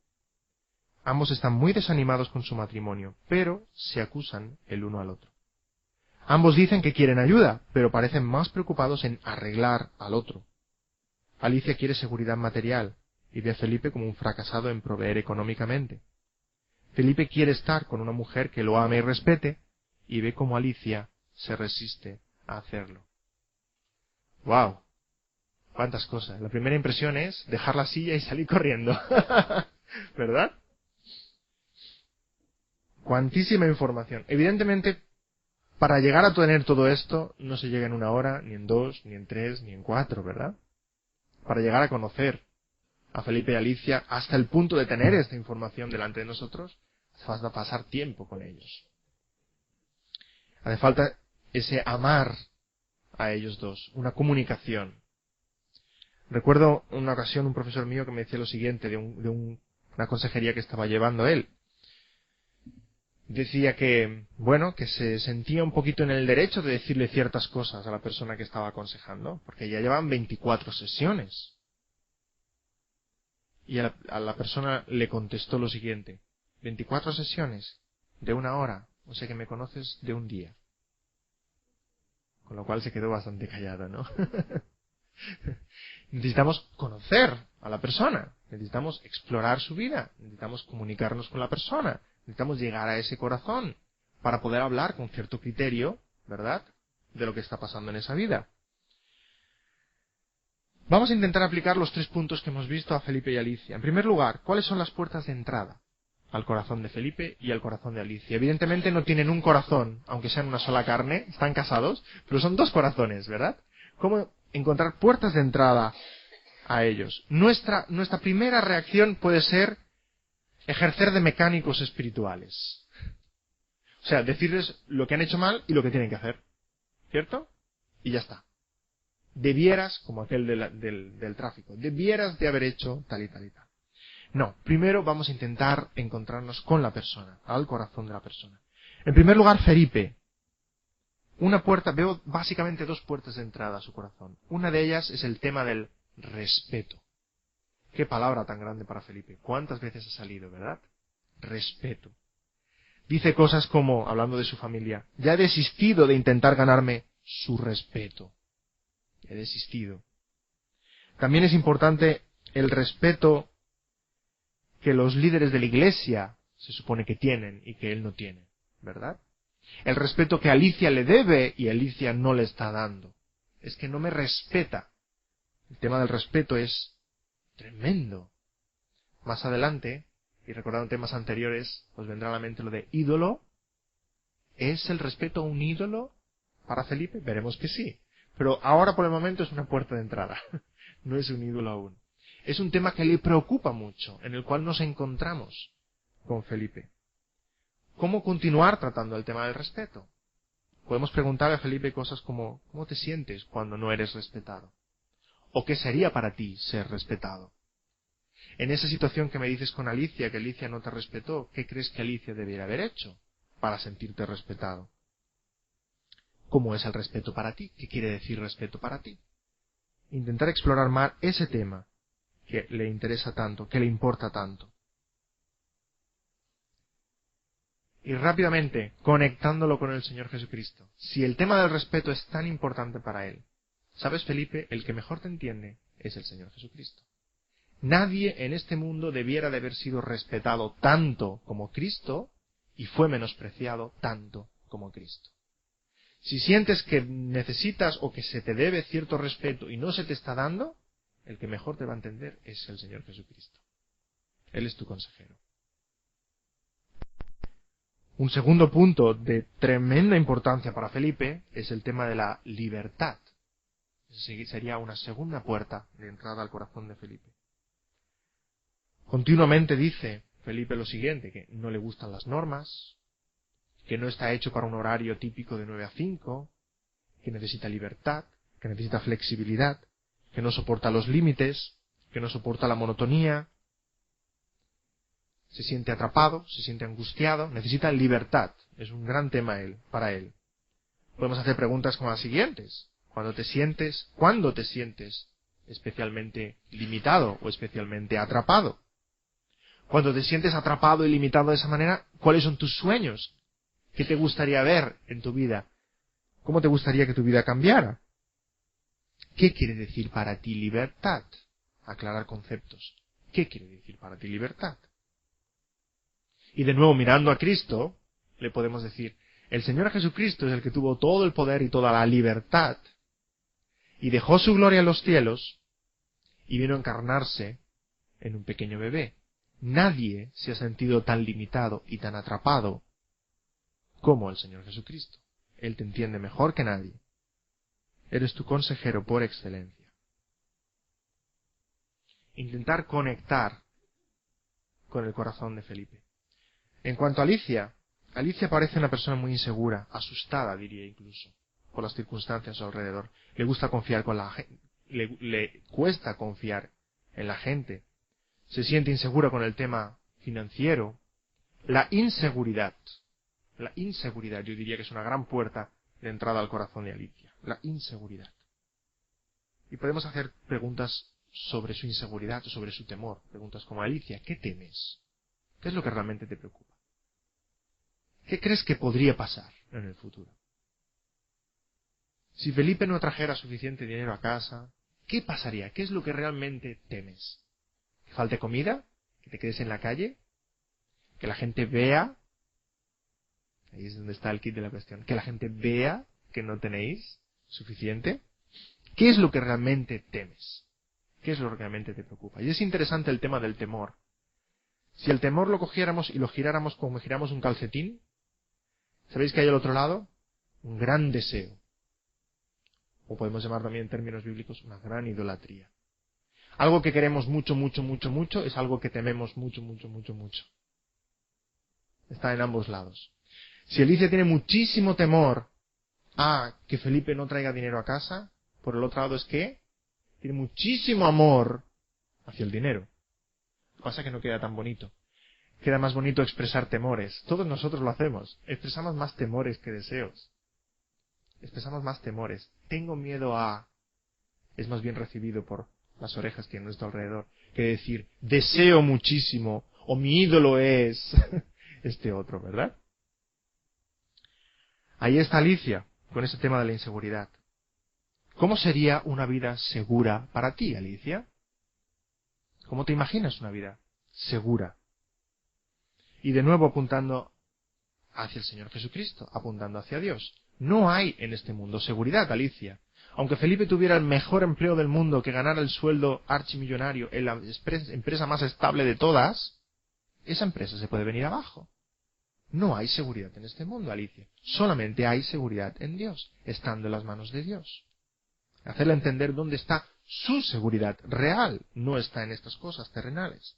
Ambos están muy desanimados con su matrimonio, pero se acusan el uno al otro. Ambos dicen que quieren ayuda, pero parecen más preocupados en arreglar al otro. Alicia quiere seguridad material y ve a Felipe como un fracasado en proveer económicamente. Felipe quiere estar con una mujer que lo ame y respete, y ve como Alicia se resiste a hacerlo. ¡Wow! ¿Cuántas cosas? La primera impresión es dejar la silla y salir corriendo. ¿Verdad? Cuantísima información. Evidentemente, para llegar a tener todo esto, no se llega en 1 hora, ni en 2, ni en 3, ni en 4, ¿verdad? Para llegar a conocer a Felipe y Alicia hasta el punto de tener esta información delante de nosotros, hace falta pasar tiempo con ellos. Hace falta ese amar a ellos dos, una comunicación. Recuerdo una ocasión un profesor mío que me decía lo siguiente de una consejería que estaba llevando él. decía que, bueno, que se sentía un poquito en el derecho de decirle ciertas cosas a la persona que estaba aconsejando, porque ya llevan 24 sesiones. Y a la persona le contestó lo siguiente: 24 sesiones de 1 hora, o sea que me conoces de un día. Con lo cual se quedó bastante callado, ¿no? Necesitamos conocer a la persona, necesitamos explorar su vida, necesitamos comunicarnos con la persona, necesitamos llegar a ese corazón para poder hablar con cierto criterio, ¿verdad?, de lo que está pasando en esa vida. Vamos a intentar aplicar los 3 puntos que hemos visto a Felipe y Alicia. En primer lugar, ¿cuáles son las puertas de entrada al corazón de Felipe y al corazón de Alicia? Evidentemente no tienen un corazón, aunque sean una sola carne, están casados, pero son 2 corazones, ¿verdad? ¿Cómo encontrar puertas de entrada a ellos? Nuestra primera reacción puede ser ejercer de mecánicos espirituales. O sea, decirles lo que han hecho mal y lo que tienen que hacer. ¿Cierto? Y ya está. Debieras, como aquel del tráfico, debieras de haber hecho tal y tal y tal. No, primero vamos a intentar encontrarnos con la persona, al corazón de la persona. En primer lugar, Felipe. Veo básicamente 2 puertas de entrada a su corazón. Una de ellas es el tema del respeto. Qué palabra tan grande para Felipe. ¿Cuántas veces ha salido, verdad? Respeto. Dice cosas como, hablando de su familia: ya he desistido de intentar ganarme su respeto. He desistido. También es importante el respeto que los líderes de la Iglesia se supone que tienen y que él no tiene, ¿verdad? El respeto que Alicia le debe y Alicia no le está dando. Es que no me respeta. El tema del respeto es tremendo. Más adelante, y recordando temas anteriores, os vendrá a la mente lo de ídolo. ¿Es el respeto un ídolo para Felipe? Veremos que sí. Pero ahora por el momento es una puerta de entrada. No es un ídolo aún. Es un tema que le preocupa mucho, en el cual nos encontramos con Felipe. ¿Cómo continuar tratando el tema del respeto? Podemos preguntarle a Felipe cosas como: ¿cómo te sientes cuando no eres respetado? ¿O qué sería para ti ser respetado? En esa situación que me dices con Alicia, que Alicia no te respetó, ¿qué crees que Alicia debiera haber hecho para sentirte respetado? ¿Cómo es el respeto para ti? ¿Qué quiere decir respeto para ti? Intentar explorar más ese tema que le interesa tanto, que le importa tanto. Y rápidamente, conectándolo con el Señor Jesucristo. Si el tema del respeto es tan importante para él, ¿sabes, Felipe? El que mejor te entiende es el Señor Jesucristo. Nadie en este mundo debiera de haber sido respetado tanto como Cristo y fue menospreciado tanto como Cristo. Si sientes que necesitas o que se te debe cierto respeto y no se te está dando, el que mejor te va a entender es el Señor Jesucristo. Él es tu consejero. Un segundo punto de tremenda importancia para Felipe es el tema de la libertad. Sería una segunda puerta de entrada al corazón de Felipe. Continuamente dice Felipe lo siguiente: que no le gustan las normas, que no está hecho para un horario típico de 9 a 5, que necesita libertad, que necesita flexibilidad, que no soporta los límites, que no soporta la monotonía, se siente atrapado, se siente angustiado, necesita libertad. Es un gran tema para él. Podemos hacer preguntas como las siguientes: ¿cuándo te sientes especialmente limitado o especialmente atrapado? Cuando te sientes atrapado y limitado de esa manera, ¿cuáles son tus sueños? ¿Qué te gustaría ver en tu vida? ¿Cómo te gustaría que tu vida cambiara? ¿Qué quiere decir para ti libertad? Aclarar conceptos. ¿Qué quiere decir para ti libertad? Y de nuevo, mirando a Cristo, le podemos decir: el Señor Jesucristo es el que tuvo todo el poder y toda la libertad, y dejó su gloria en los cielos, y vino a encarnarse en un pequeño bebé. Nadie se ha sentido tan limitado y tan atrapado como el Señor Jesucristo. Él te entiende mejor que nadie. Eres tu consejero por excelencia. Intentar conectar con el corazón de Felipe. En cuanto a Alicia parece una persona muy insegura, asustada diría incluso, por las circunstancias a su alrededor. Le gusta confiar con la gente, le cuesta confiar en la gente. Se siente insegura con el tema financiero. La inseguridad La inseguridad, yo diría que es una gran puerta de entrada al corazón de Alicia. La inseguridad. Y podemos hacer preguntas sobre su inseguridad o sobre su temor. Preguntas como, Alicia, ¿qué temes? ¿Qué es lo que realmente te preocupa? ¿Qué crees que podría pasar en el futuro? Si Felipe no trajera suficiente dinero a casa, ¿qué pasaría? ¿Qué es lo que realmente temes? ¿Que falte comida? ¿Que te quedes en la calle? ¿Que la gente vea? Ahí es donde está el kit de la cuestión. ¿Que la gente vea que no tenéis suficiente? ¿Qué es lo que realmente temes? ¿Qué es lo que realmente te preocupa? Y es interesante el tema del temor. Si el temor lo cogiéramos y lo giráramos como giramos un calcetín, ¿sabéis que hay al otro lado? Un gran deseo. O podemos llamar también en términos bíblicos una gran idolatría. Algo que queremos mucho, mucho, mucho, mucho es algo que tememos mucho, mucho, mucho, mucho. Está en ambos lados. Si Alicia tiene muchísimo temor a que Felipe no traiga dinero a casa, por el otro lado es que tiene muchísimo amor hacia el dinero. Lo que pasa es que no queda tan bonito. Queda más bonito expresar temores. Todos nosotros lo hacemos. Expresamos más temores que deseos. Expresamos más temores. Tengo miedo a... Es más bien recibido por las orejas que hay a nuestro alrededor que decir, deseo muchísimo, o mi ídolo es este otro, ¿verdad? Ahí está Alicia, con ese tema de la inseguridad. ¿Cómo sería una vida segura para ti, Alicia? ¿Cómo te imaginas una vida segura? Y de nuevo apuntando hacia el Señor Jesucristo, apuntando hacia Dios. No hay en este mundo seguridad, Alicia. Aunque Felipe tuviera el mejor empleo del mundo, que ganara el sueldo archimillonario en la empresa más estable de todas, esa empresa se puede venir abajo. No hay seguridad en este mundo, Alicia. Solamente hay seguridad en Dios, estando en las manos de Dios. Hacerle entender dónde está su seguridad real, no está en estas cosas terrenales.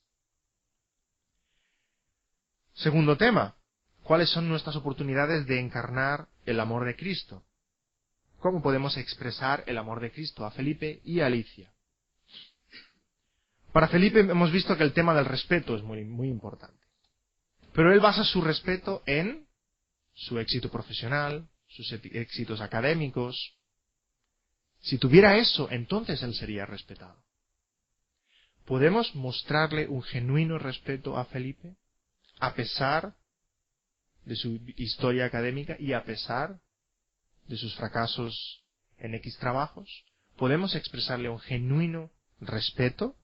Segundo tema. ¿Cuáles son nuestras oportunidades de encarnar el amor de Cristo? ¿Cómo podemos expresar el amor de Cristo a Felipe y a Alicia? Para Felipe hemos visto que el tema del respeto es muy, muy importante. Pero él basa su respeto en su éxito profesional, sus éxitos académicos. Si tuviera eso, entonces él sería respetado. ¿Podemos mostrarle un genuino respeto a Felipe, a pesar de su historia académica y a pesar de sus fracasos en X trabajos? ¿Podemos expresarle un genuino respeto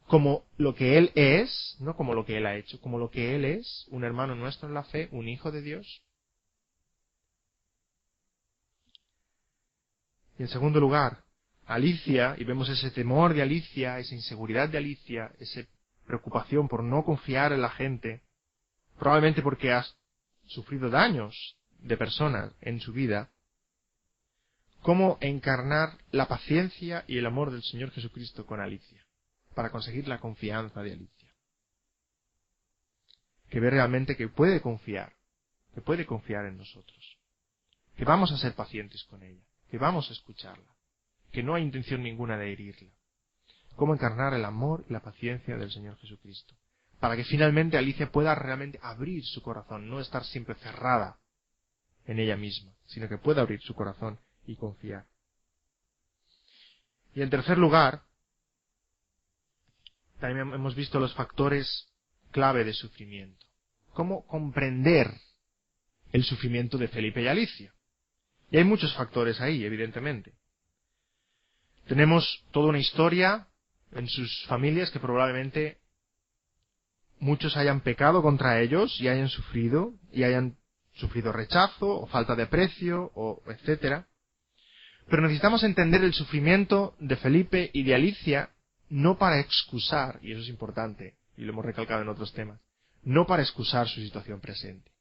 como lo que él es, no como lo que él ha hecho, como lo que él es, un hermano nuestro en la fe, un hijo de Dios? Y en segundo lugar, Alicia, y vemos ese temor de Alicia, esa inseguridad de Alicia, esa preocupación por no confiar en la gente, probablemente porque ha sufrido daños de personas en su vida. ¿Cómo encarnar la paciencia y el amor del Señor Jesucristo con Alicia, para conseguir la confianza de Alicia? Que ve realmente que puede confiar en nosotros, que vamos a ser pacientes con ella, que vamos a escucharla, que no hay intención ninguna de herirla. ¿Cómo encarnar el amor y la paciencia del Señor Jesucristo? Para que finalmente Alicia pueda realmente abrir su corazón, no estar siempre cerrada en ella misma, sino que pueda abrir su corazón y confiar. Y en tercer lugar, también hemos visto los factores clave de sufrimiento. ¿Cómo comprender el sufrimiento de Felipe y Alicia? Y hay muchos factores ahí, evidentemente. Tenemos toda una historia en sus familias que probablemente muchos hayan pecado contra ellos y hayan sufrido rechazo o falta de aprecio o etcétera. Pero necesitamos entender el sufrimiento de Felipe y de Alicia no para excusar, y eso es importante, y lo hemos recalcado en otros temas, no para excusar su situación presente.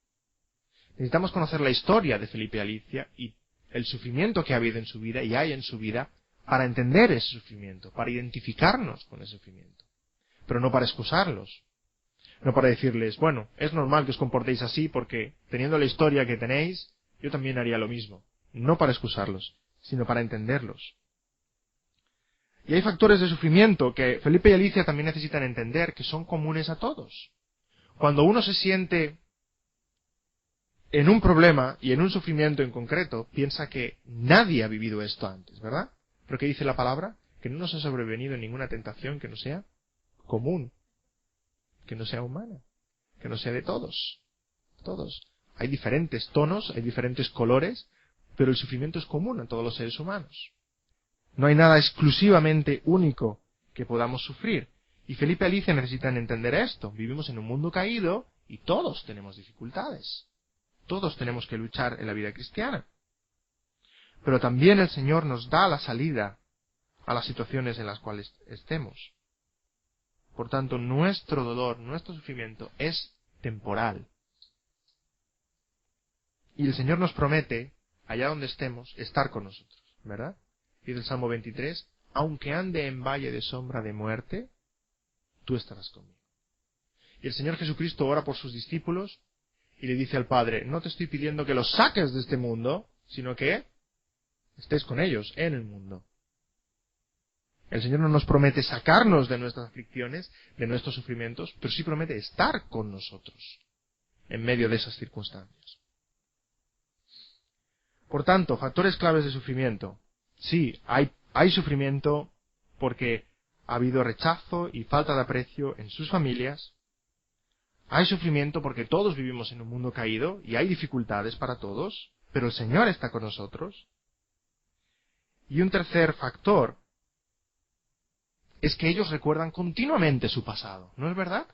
Necesitamos conocer la historia de Felipe y Alicia y el sufrimiento que ha habido en su vida y hay en su vida para entender ese sufrimiento, para identificarnos con ese sufrimiento, pero no para excusarlos. No para decirles, bueno, es normal que os comportéis así porque, teniendo la historia que tenéis, yo también haría lo mismo. No para excusarlos, sino para entenderlos. Y hay factores de sufrimiento que Felipe y Alicia también necesitan entender que son comunes a todos. Cuando uno se siente en un problema y en un sufrimiento en concreto, piensa que nadie ha vivido esto antes, ¿verdad? ¿Pero qué dice la palabra? Que no nos ha sobrevenido ninguna tentación que no sea común, que no sea humana, que no sea de todos. Todos. Hay diferentes tonos, hay diferentes colores, pero el sufrimiento es común a todos los seres humanos. No hay nada exclusivamente único que podamos sufrir. Y Felipe y Alicia necesitan entender esto. Vivimos en un mundo caído y todos tenemos dificultades. Todos tenemos que luchar en la vida cristiana. Pero también el Señor nos da la salida a las situaciones en las cuales estemos. Por tanto, nuestro dolor, nuestro sufrimiento es temporal. Y el Señor nos promete, allá donde estemos, estar con nosotros, ¿verdad? Dice el Salmo 23, aunque ande en valle de sombra de muerte, tú estarás conmigo. Y el Señor Jesucristo ora por sus discípulos y le dice al Padre, no te estoy pidiendo que los saques de este mundo, sino que estés con ellos en el mundo. El Señor no nos promete sacarnos de nuestras aflicciones, de nuestros sufrimientos, pero sí promete estar con nosotros en medio de esas circunstancias. Por tanto, factores claves de sufrimiento. Sí, hay sufrimiento porque ha habido rechazo y falta de aprecio en sus familias. Hay sufrimiento porque todos vivimos en un mundo caído y hay dificultades para todos, pero el Señor está con nosotros. Y un tercer factor es que ellos recuerdan continuamente su pasado, ¿no es verdad?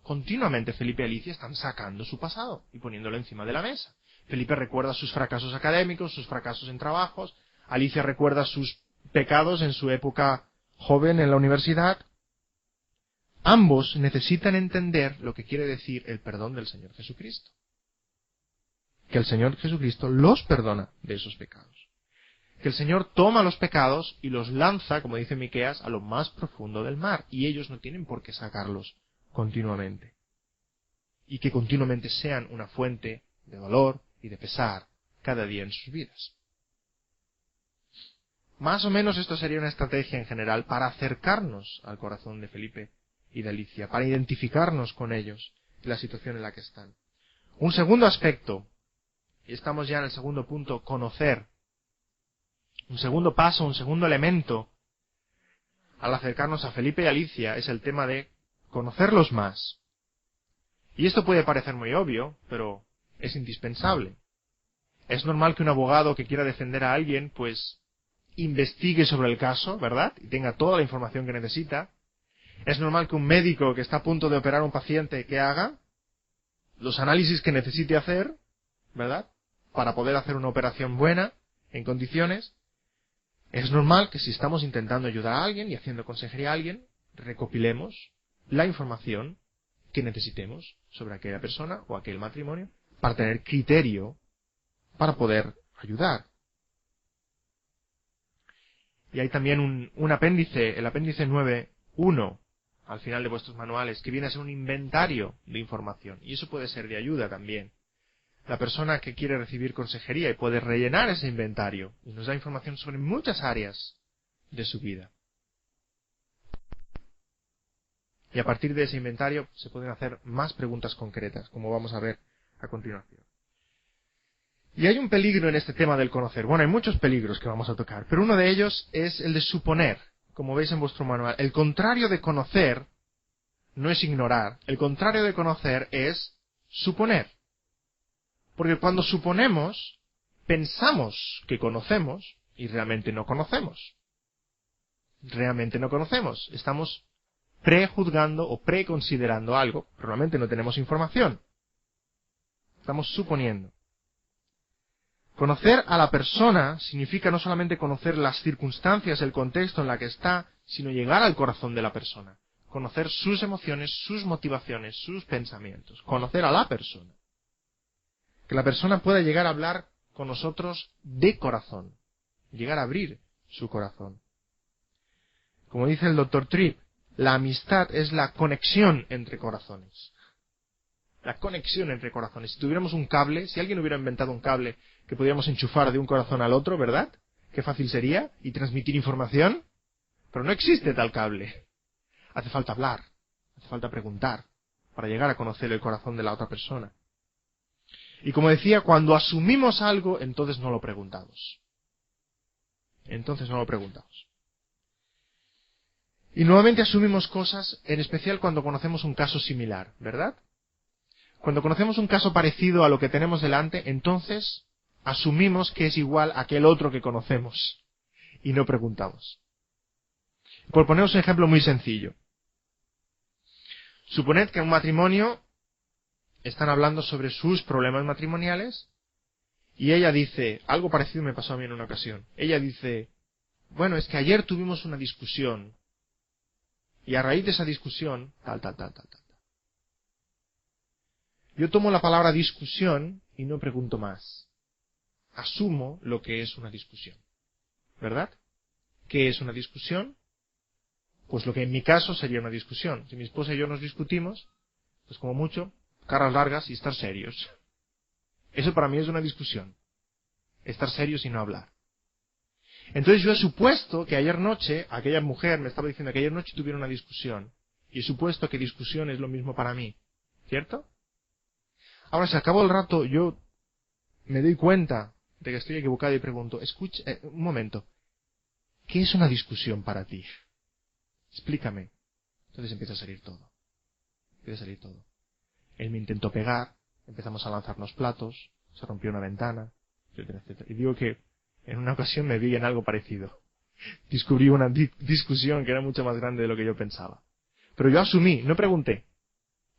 Continuamente Felipe y Alicia están sacando su pasado y poniéndolo encima de la mesa. Felipe recuerda sus fracasos académicos, sus fracasos en trabajos. Alicia recuerda sus pecados en su época joven en la universidad. Ambos necesitan entender lo que quiere decir el perdón del Señor Jesucristo. Que el Señor Jesucristo los perdona de esos pecados. Que el Señor toma los pecados y los lanza, como dice Miqueas, a lo más profundo del mar. Y ellos no tienen por qué sacarlos continuamente. Y que continuamente sean una fuente de dolor y de pesar cada día en sus vidas. Más o menos esto sería una estrategia en general para acercarnos al corazón de Felipe y de Alicia, para identificarnos con ellos en la situación en la que están. Un segundo aspecto, y estamos ya en el segundo punto, conocer. Un segundo paso, un segundo elemento al acercarnos a Felipe y Alicia es el tema de conocerlos más. Y esto puede parecer muy obvio, pero es indispensable. Es normal que un abogado que quiera defender a alguien, pues, investigue sobre el caso, ¿verdad? Y tenga toda la información que necesita. Es normal que un médico que está a punto de operar a un paciente que haga los análisis que necesite hacer, ¿verdad? Para poder hacer una operación buena, en condiciones. Es normal que si estamos intentando ayudar a alguien y haciendo consejería a alguien, recopilemos la información que necesitemos sobre aquella persona o aquel matrimonio para tener criterio para poder ayudar. Y hay también un apéndice, el apéndice 9.1, al final de vuestros manuales, que viene a ser un inventario de información. Y eso puede ser de ayuda también. La persona que quiere recibir consejería y puede rellenar ese inventario y nos da información sobre muchas áreas de su vida. Y a partir de ese inventario se pueden hacer más preguntas concretas, como vamos a ver a continuación. Y hay un peligro en este tema del conocer. Bueno, hay muchos peligros que vamos a tocar, pero uno de ellos es el de suponer, como veis en vuestro manual. El contrario de conocer no es ignorar. El contrario de conocer es suponer. Porque cuando suponemos, pensamos que conocemos y realmente no conocemos. Realmente no conocemos. Estamos prejuzgando o preconsiderando algo. Realmente no tenemos información. Estamos suponiendo. Conocer a la persona significa no solamente conocer las circunstancias, el contexto en la que está, sino llegar al corazón de la persona. Conocer sus emociones, sus motivaciones, sus pensamientos. Conocer a la persona. Que la persona pueda llegar a hablar con nosotros de corazón. Llegar a abrir su corazón. Como dice el Dr. Tripp, la amistad es la conexión entre corazones. La conexión entre corazones. Si tuviéramos un cable, si alguien hubiera inventado un cable que pudiéramos enchufar de un corazón al otro, ¿verdad? Qué fácil sería. Y transmitir información. Pero no existe tal cable. Hace falta hablar. Hace falta preguntar. Para llegar a conocer el corazón de la otra persona. Y como decía, cuando asumimos algo, entonces no lo preguntamos. Entonces no lo preguntamos. Y nuevamente asumimos cosas, en especial cuando conocemos un caso similar, ¿verdad? Cuando conocemos un caso parecido a lo que tenemos delante, entonces asumimos que es igual a aquel otro que conocemos. Y no preguntamos. Por poneros un ejemplo muy sencillo. Suponed que en un matrimonio están hablando sobre sus problemas matrimoniales y ella dice, algo parecido me pasó a mí en una ocasión. Ella dice, bueno, es que ayer tuvimos una discusión y a raíz de esa discusión, tal. Yo tomo la palabra discusión y no pregunto más. Asumo lo que es una discusión. ¿Verdad? ¿Qué es una discusión? Pues lo que en mi caso sería una discusión. Si mi esposa y yo nos discutimos, pues como mucho, caras largas y estar serios. Eso para mí es una discusión. Estar serios y no hablar. Entonces yo he supuesto que ayer noche, aquella mujer me estaba diciendo que ayer noche tuvieron una discusión. Y he supuesto que discusión es lo mismo para mí. ¿Cierto? Ahora, si acabo el rato, yo me doy cuenta de que estoy equivocado y pregunto, escucha, un momento, ¿qué es una discusión para ti? Explícame. Entonces empieza a salir todo. Él me intentó pegar, empezamos a lanzarnos platos, se rompió una ventana, etcétera, etcétera. Y digo que en una ocasión me vi en algo parecido. Descubrí una discusión que era mucho más grande de lo que yo pensaba. Pero yo asumí, no pregunté.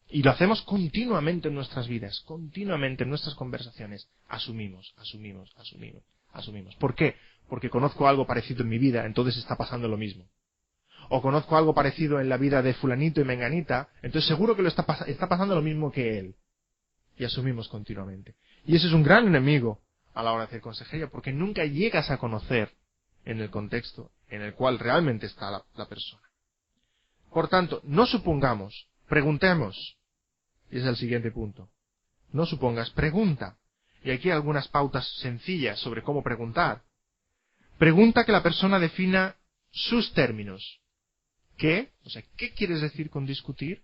Y lo hacemos continuamente en nuestras vidas, continuamente en nuestras conversaciones. Asumimos. ¿Por qué? Porque conozco algo parecido en mi vida, entonces está pasando lo mismo. O conozco algo parecido en la vida de fulanito y menganita, entonces seguro que está pasando lo mismo que él. Y asumimos continuamente. Y ese es un gran enemigo a la hora de hacer consejería, porque nunca llegas a conocer en el contexto en el cual realmente está la persona. Por tanto, no supongamos, preguntemos. Y ese es el siguiente punto. No supongas, pregunta. Y aquí hay algunas pautas sencillas sobre cómo preguntar. Pregunta que la persona defina sus términos. ¿Qué? O sea, ¿qué quieres decir con discutir?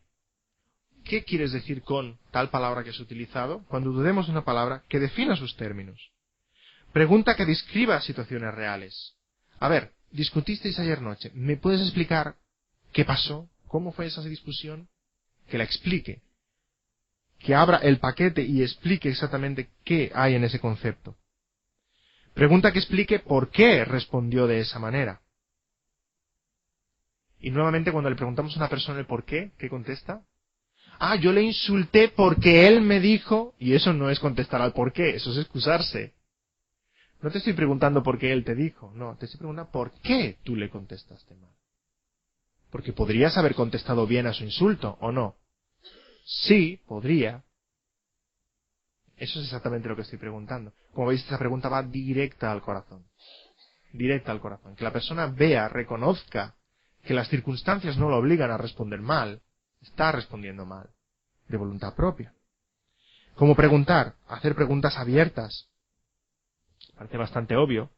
¿Qué quieres decir con tal palabra que has utilizado? Cuando dudemos de una palabra, que defina sus términos. Pregunta que describa situaciones reales. A ver, discutisteis ayer noche. ¿Me puedes explicar qué pasó? ¿Cómo fue esa discusión? Que la explique. Que abra el paquete y explique exactamente qué hay en ese concepto. Pregunta que explique por qué respondió de esa manera. Y nuevamente cuando le preguntamos a una persona el por qué, ¿qué contesta? Ah, yo le insulté porque él me dijo, y eso no es contestar al por qué, eso es excusarse. No te estoy preguntando por qué él te dijo, no, te estoy preguntando por qué tú le contestaste mal. Porque podrías haber contestado bien a su insulto, ¿o no? Sí, podría. Eso es exactamente lo que estoy preguntando. Como veis, esta pregunta va directa al corazón. Directa al corazón. Que la persona vea, reconozca que las circunstancias no lo obligan a responder mal. Está respondiendo mal. De voluntad propia. Como preguntar, hacer preguntas abiertas. Parece bastante obvio.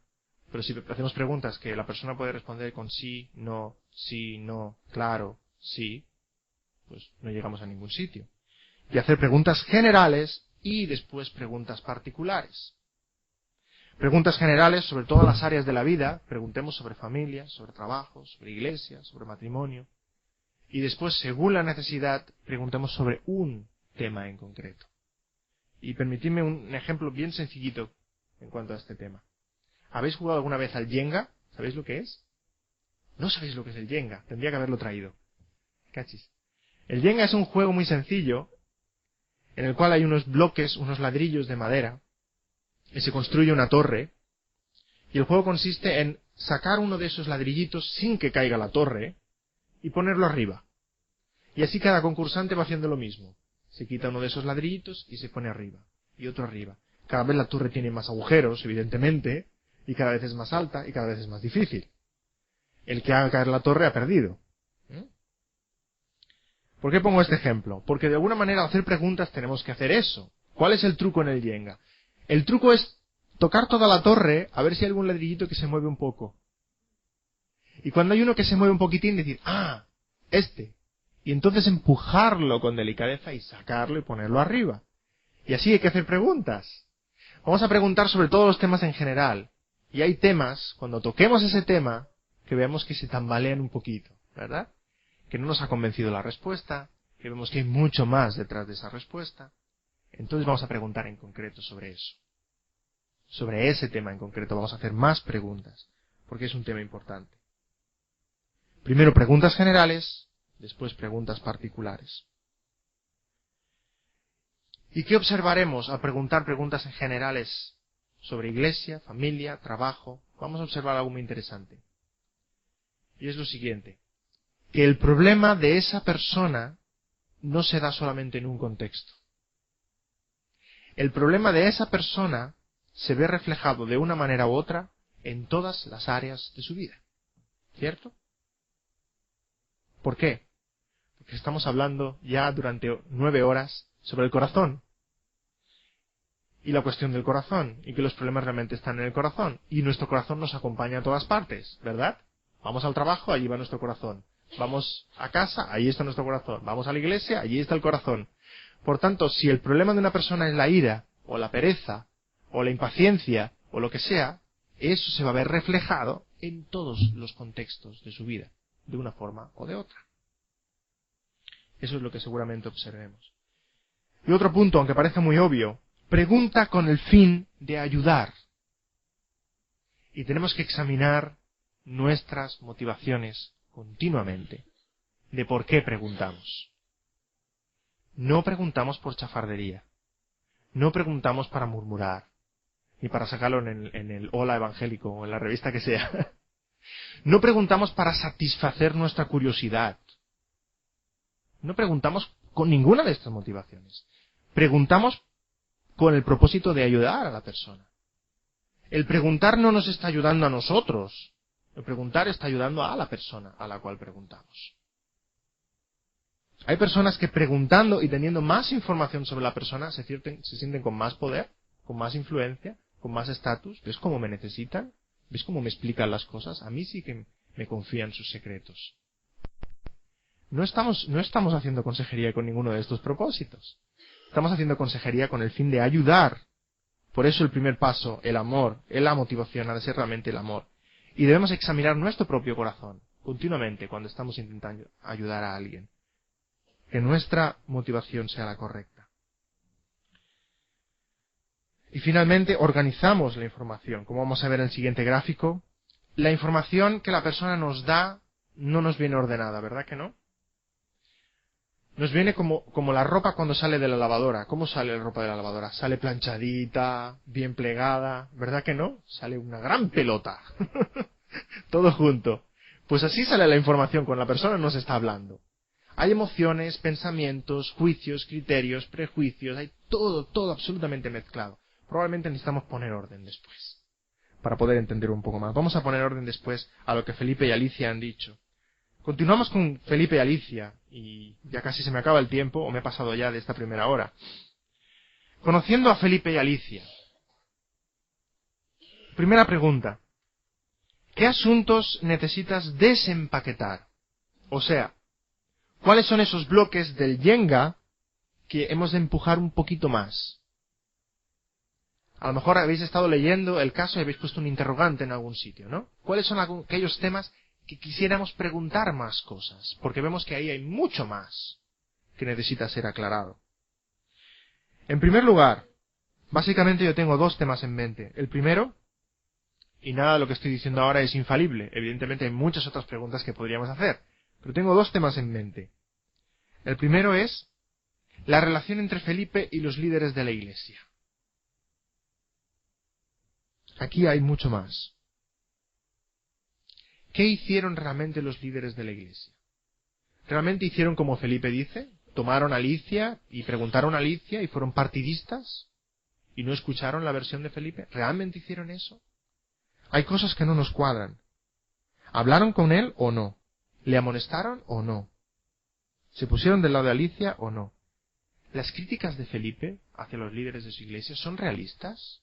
Pero si hacemos preguntas que la persona puede responder con sí, no, claro, sí, pues no llegamos a ningún sitio. Y hacer preguntas generales y después preguntas particulares. Preguntas generales sobre todas las áreas de la vida. Preguntemos sobre familia, sobre trabajo, sobre iglesia, sobre matrimonio. Y después, según la necesidad, preguntemos sobre un tema en concreto. Y permitidme un ejemplo bien sencillito en cuanto a este tema. ¿Habéis jugado alguna vez al Jenga? ¿Sabéis lo que es? No sabéis lo que es el Jenga. Tendría que haberlo traído. Cachis. El Jenga es un juego muy sencillo en el cual hay unos bloques, unos ladrillos de madera y se construye una torre. Y el juego consiste en sacar uno de esos ladrillitos sin que caiga la torre y ponerlo arriba. Y así cada concursante va haciendo lo mismo. Se quita uno de esos ladrillitos y se pone arriba. Y otro arriba. Cada vez la torre tiene más agujeros, evidentemente, y cada vez es más alta y cada vez es más difícil. El que haga caer la torre ha perdido. ¿Por qué pongo este ejemplo? Porque de alguna manera al hacer preguntas tenemos que hacer eso. ¿Cuál es el truco en el Jenga? El truco es tocar toda la torre a ver si hay algún ladrillito que se mueve un poco. Y cuando hay uno que se mueve un poquitín, decir, ah, este. Y entonces empujarlo con delicadeza y sacarlo y ponerlo arriba. Y así hay que hacer preguntas. Vamos a preguntar sobre todos los temas en general. Y hay temas, cuando toquemos ese tema, que veamos que se tambalean un poquito, ¿verdad? Que no nos ha convencido la respuesta, que vemos que hay mucho más detrás de esa respuesta. Entonces vamos a preguntar en concreto sobre eso. Sobre ese tema en concreto vamos a hacer más preguntas, porque es un tema importante. Primero preguntas generales, después preguntas particulares. ¿Y qué observaremos al preguntar preguntas en generales sobre iglesia, familia, trabajo? Vamos a observar algo muy interesante. Y es lo siguiente, que el problema de esa persona no se da solamente en un contexto. El problema de esa persona se ve reflejado de una manera u otra en todas las áreas de su vida. ¿Cierto? ¿Por qué? Porque estamos hablando ya durante 9 horas sobre el corazón. Y la cuestión del corazón, y que los problemas realmente están en el corazón. Y nuestro corazón nos acompaña a todas partes, ¿verdad? Vamos al trabajo, allí va nuestro corazón. Vamos a casa, allí está nuestro corazón. Vamos a la iglesia, allí está el corazón. Por tanto, si el problema de una persona es la ira, o la pereza, o la impaciencia, o lo que sea, eso se va a ver reflejado en todos los contextos de su vida, de una forma o de otra. Eso es lo que seguramente observemos. Y otro punto, aunque parece muy obvio, pregunta con el fin de ayudar. Y tenemos que examinar nuestras motivaciones continuamente de por qué preguntamos. No preguntamos por chafardería. No preguntamos para murmurar, ni para sacarlo en el Hola Evangélico o en la revista que sea. No preguntamos para satisfacer nuestra curiosidad. No preguntamos con ninguna de estas motivaciones. Preguntamos con el propósito de ayudar a la persona. El preguntar no nos está ayudando a nosotros. El preguntar está ayudando a la persona a la cual preguntamos. Hay personas que preguntando y teniendo más información sobre la persona se sienten con más poder, con más influencia, con más estatus. ¿Ves cómo me necesitan? ¿Ves cómo me explican las cosas? A mí sí que me confían sus secretos. No estamos haciendo consejería con ninguno de estos propósitos. Estamos haciendo consejería con el fin de ayudar. Por eso el primer paso, el amor, es la motivación, ha de ser realmente el amor. Y debemos examinar nuestro propio corazón, continuamente, cuando estamos intentando ayudar a alguien. Que nuestra motivación sea la correcta. Y finalmente, organizamos la información. Como vamos a ver en el siguiente gráfico, la información que la persona nos da no nos viene ordenada, ¿verdad que no? Nos viene como la ropa cuando sale de la lavadora. ¿Cómo sale la ropa de la lavadora? Sale planchadita, bien plegada, ¿verdad que no? Sale una gran pelota. Todo junto. Pues así sale la información cuando la persona nos está hablando. Hay emociones, pensamientos, juicios, criterios, prejuicios, hay todo absolutamente mezclado. Probablemente necesitamos poner orden después, para poder entender un poco más. Vamos a poner orden después a lo que Felipe y Alicia han dicho. Continuamos con Felipe y Alicia, y ya casi se me acaba el tiempo, o me he pasado ya de esta primera hora. Conociendo a Felipe y Alicia. Primera pregunta. ¿Qué asuntos necesitas desempaquetar? O sea, ¿cuáles son esos bloques del Jenga que hemos de empujar un poquito más? A lo mejor habéis estado leyendo el caso y habéis puesto un interrogante en algún sitio, ¿no? ¿Cuáles son aquellos temas que quisiéramos preguntar más cosas? Porque vemos que ahí hay mucho más que necesita ser aclarado. En primer lugar, básicamente yo tengo 2 temas en mente. El primero, y nada de lo que estoy diciendo ahora es infalible. Evidentemente hay muchas otras preguntas que podríamos hacer. Pero tengo 2 temas en mente. El primero es la relación entre Felipe y los líderes de la Iglesia. Aquí hay mucho más. ¿Qué hicieron realmente los líderes de la Iglesia? ¿Realmente hicieron como Felipe dice? ¿Tomaron a Alicia y preguntaron a Alicia y fueron partidistas? ¿Y no escucharon la versión de Felipe? ¿Realmente hicieron eso? Hay cosas que no nos cuadran. ¿Hablaron con él o no? ¿Le amonestaron o no? ¿Se pusieron del lado de Alicia o no? ¿Las críticas de Felipe hacia los líderes de su iglesia son realistas?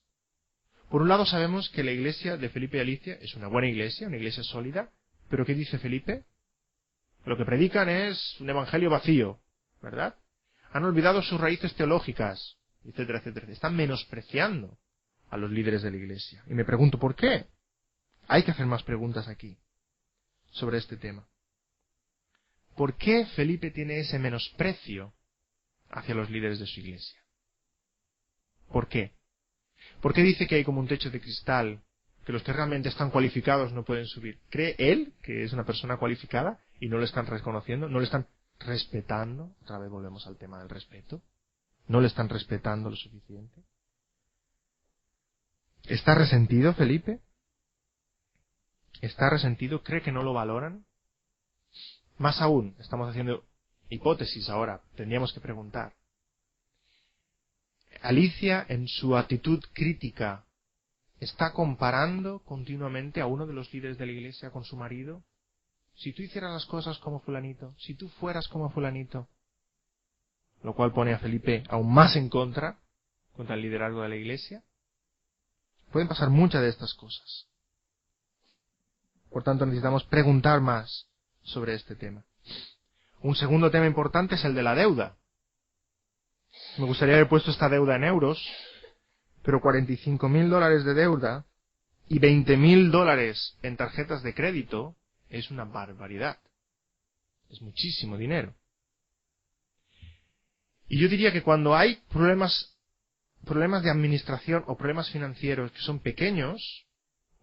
Por un lado sabemos que la iglesia de Felipe y Alicia es una buena iglesia, una iglesia sólida, pero ¿qué dice Felipe? Lo que predican es un evangelio vacío, ¿verdad? Han olvidado sus raíces teológicas, etcétera, etcétera. Están menospreciando a los líderes de la Iglesia. Y me pregunto, ¿por qué? Hay que hacer más preguntas aquí sobre este tema. ¿Por qué Felipe tiene ese menosprecio hacia los líderes de su Iglesia? ¿Por qué? ¿Por qué dice que hay como un techo de cristal, que los que realmente están cualificados no pueden subir? ¿Cree él que es una persona cualificada y no le están reconociendo, no le están respetando? Otra vez volvemos al tema del respeto. ¿No le están respetando lo suficiente? ¿Está resentido Felipe? ¿Está resentido? ¿Cree que no lo valoran? Más aún, estamos haciendo hipótesis ahora, tendríamos que preguntar. Alicia, en su actitud crítica, ¿está comparando continuamente a uno de los líderes de la Iglesia con su marido? Si tú hicieras las cosas como fulanito, si tú fueras como fulanito, lo cual pone a Felipe aún más en contra el liderazgo de la Iglesia. Pueden pasar muchas de estas cosas. Por tanto, necesitamos preguntar más sobre este tema. Un segundo tema importante es el de la deuda. Me gustaría haber puesto esta deuda en euros, pero $45,000 de deuda y $20,000 en tarjetas de crédito es una barbaridad. Es muchísimo dinero. Y yo diría que cuando hay problemas de administración o problemas financieros que son pequeños,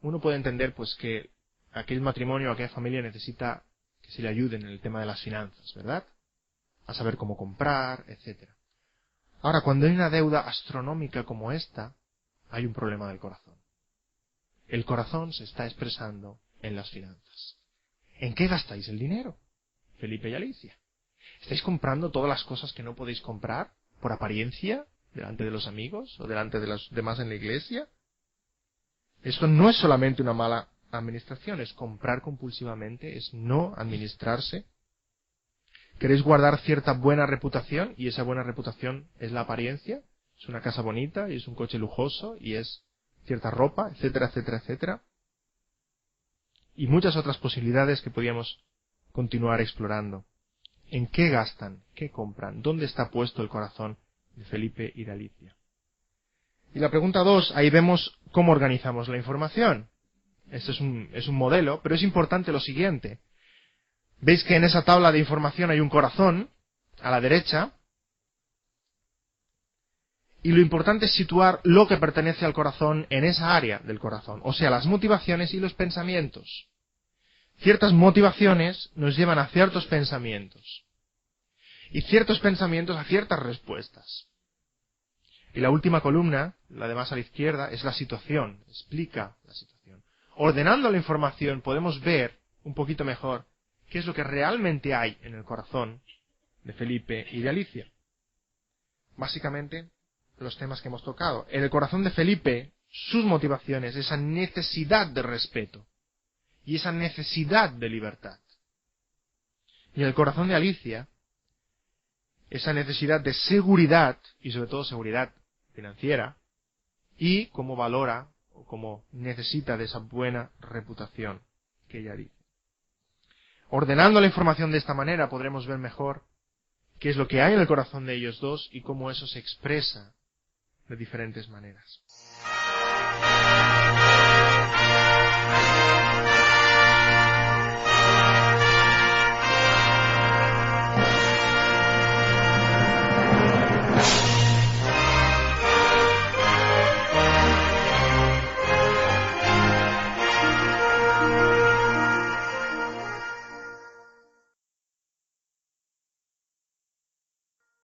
uno puede entender pues que aquel matrimonio o aquella familia necesita que se le ayude en el tema de las finanzas, ¿verdad? A saber cómo comprar, etcétera. Ahora, cuando hay una deuda astronómica como esta, hay un problema del corazón. El corazón se está expresando en las finanzas. ¿En qué gastáis el dinero, Felipe y Alicia? ¿Estáis comprando todas las cosas que no podéis comprar por apariencia delante de los amigos o delante de los demás en la iglesia? Esto no es solamente una mala administración, es comprar compulsivamente, es no administrarse. ¿Queréis guardar cierta buena reputación? Y esa buena reputación es la apariencia. Es una casa bonita, y es un coche lujoso, y es cierta ropa, etcétera, etcétera, etcétera. Y muchas otras posibilidades que podíamos continuar explorando. ¿En qué gastan? ¿Qué compran? ¿Dónde está puesto el corazón de Felipe y de Alicia? Y la pregunta 2, ahí vemos cómo organizamos la información. Este es un modelo, pero es importante lo siguiente. Veis que en esa tabla de información hay un corazón, a la derecha, y lo importante es situar lo que pertenece al corazón en esa área del corazón, o sea, las motivaciones y los pensamientos. Ciertas motivaciones nos llevan a ciertos pensamientos, y ciertos pensamientos a ciertas respuestas. Y la última columna, la de más a la izquierda, es la situación, explica la situación. Ordenando la información podemos ver un poquito mejor qué es lo que realmente hay en el corazón de Felipe y de Alicia. Básicamente, los temas que hemos tocado. En el corazón de Felipe, sus motivaciones, esa necesidad de respeto y esa necesidad de libertad. Y en el corazón de Alicia, esa necesidad de seguridad, y sobre todo seguridad financiera, y cómo valora o cómo necesita de esa buena reputación que ella dice. Ordenando la información de esta manera podremos ver mejor qué es lo que hay en el corazón de ellos dos y cómo eso se expresa de diferentes maneras.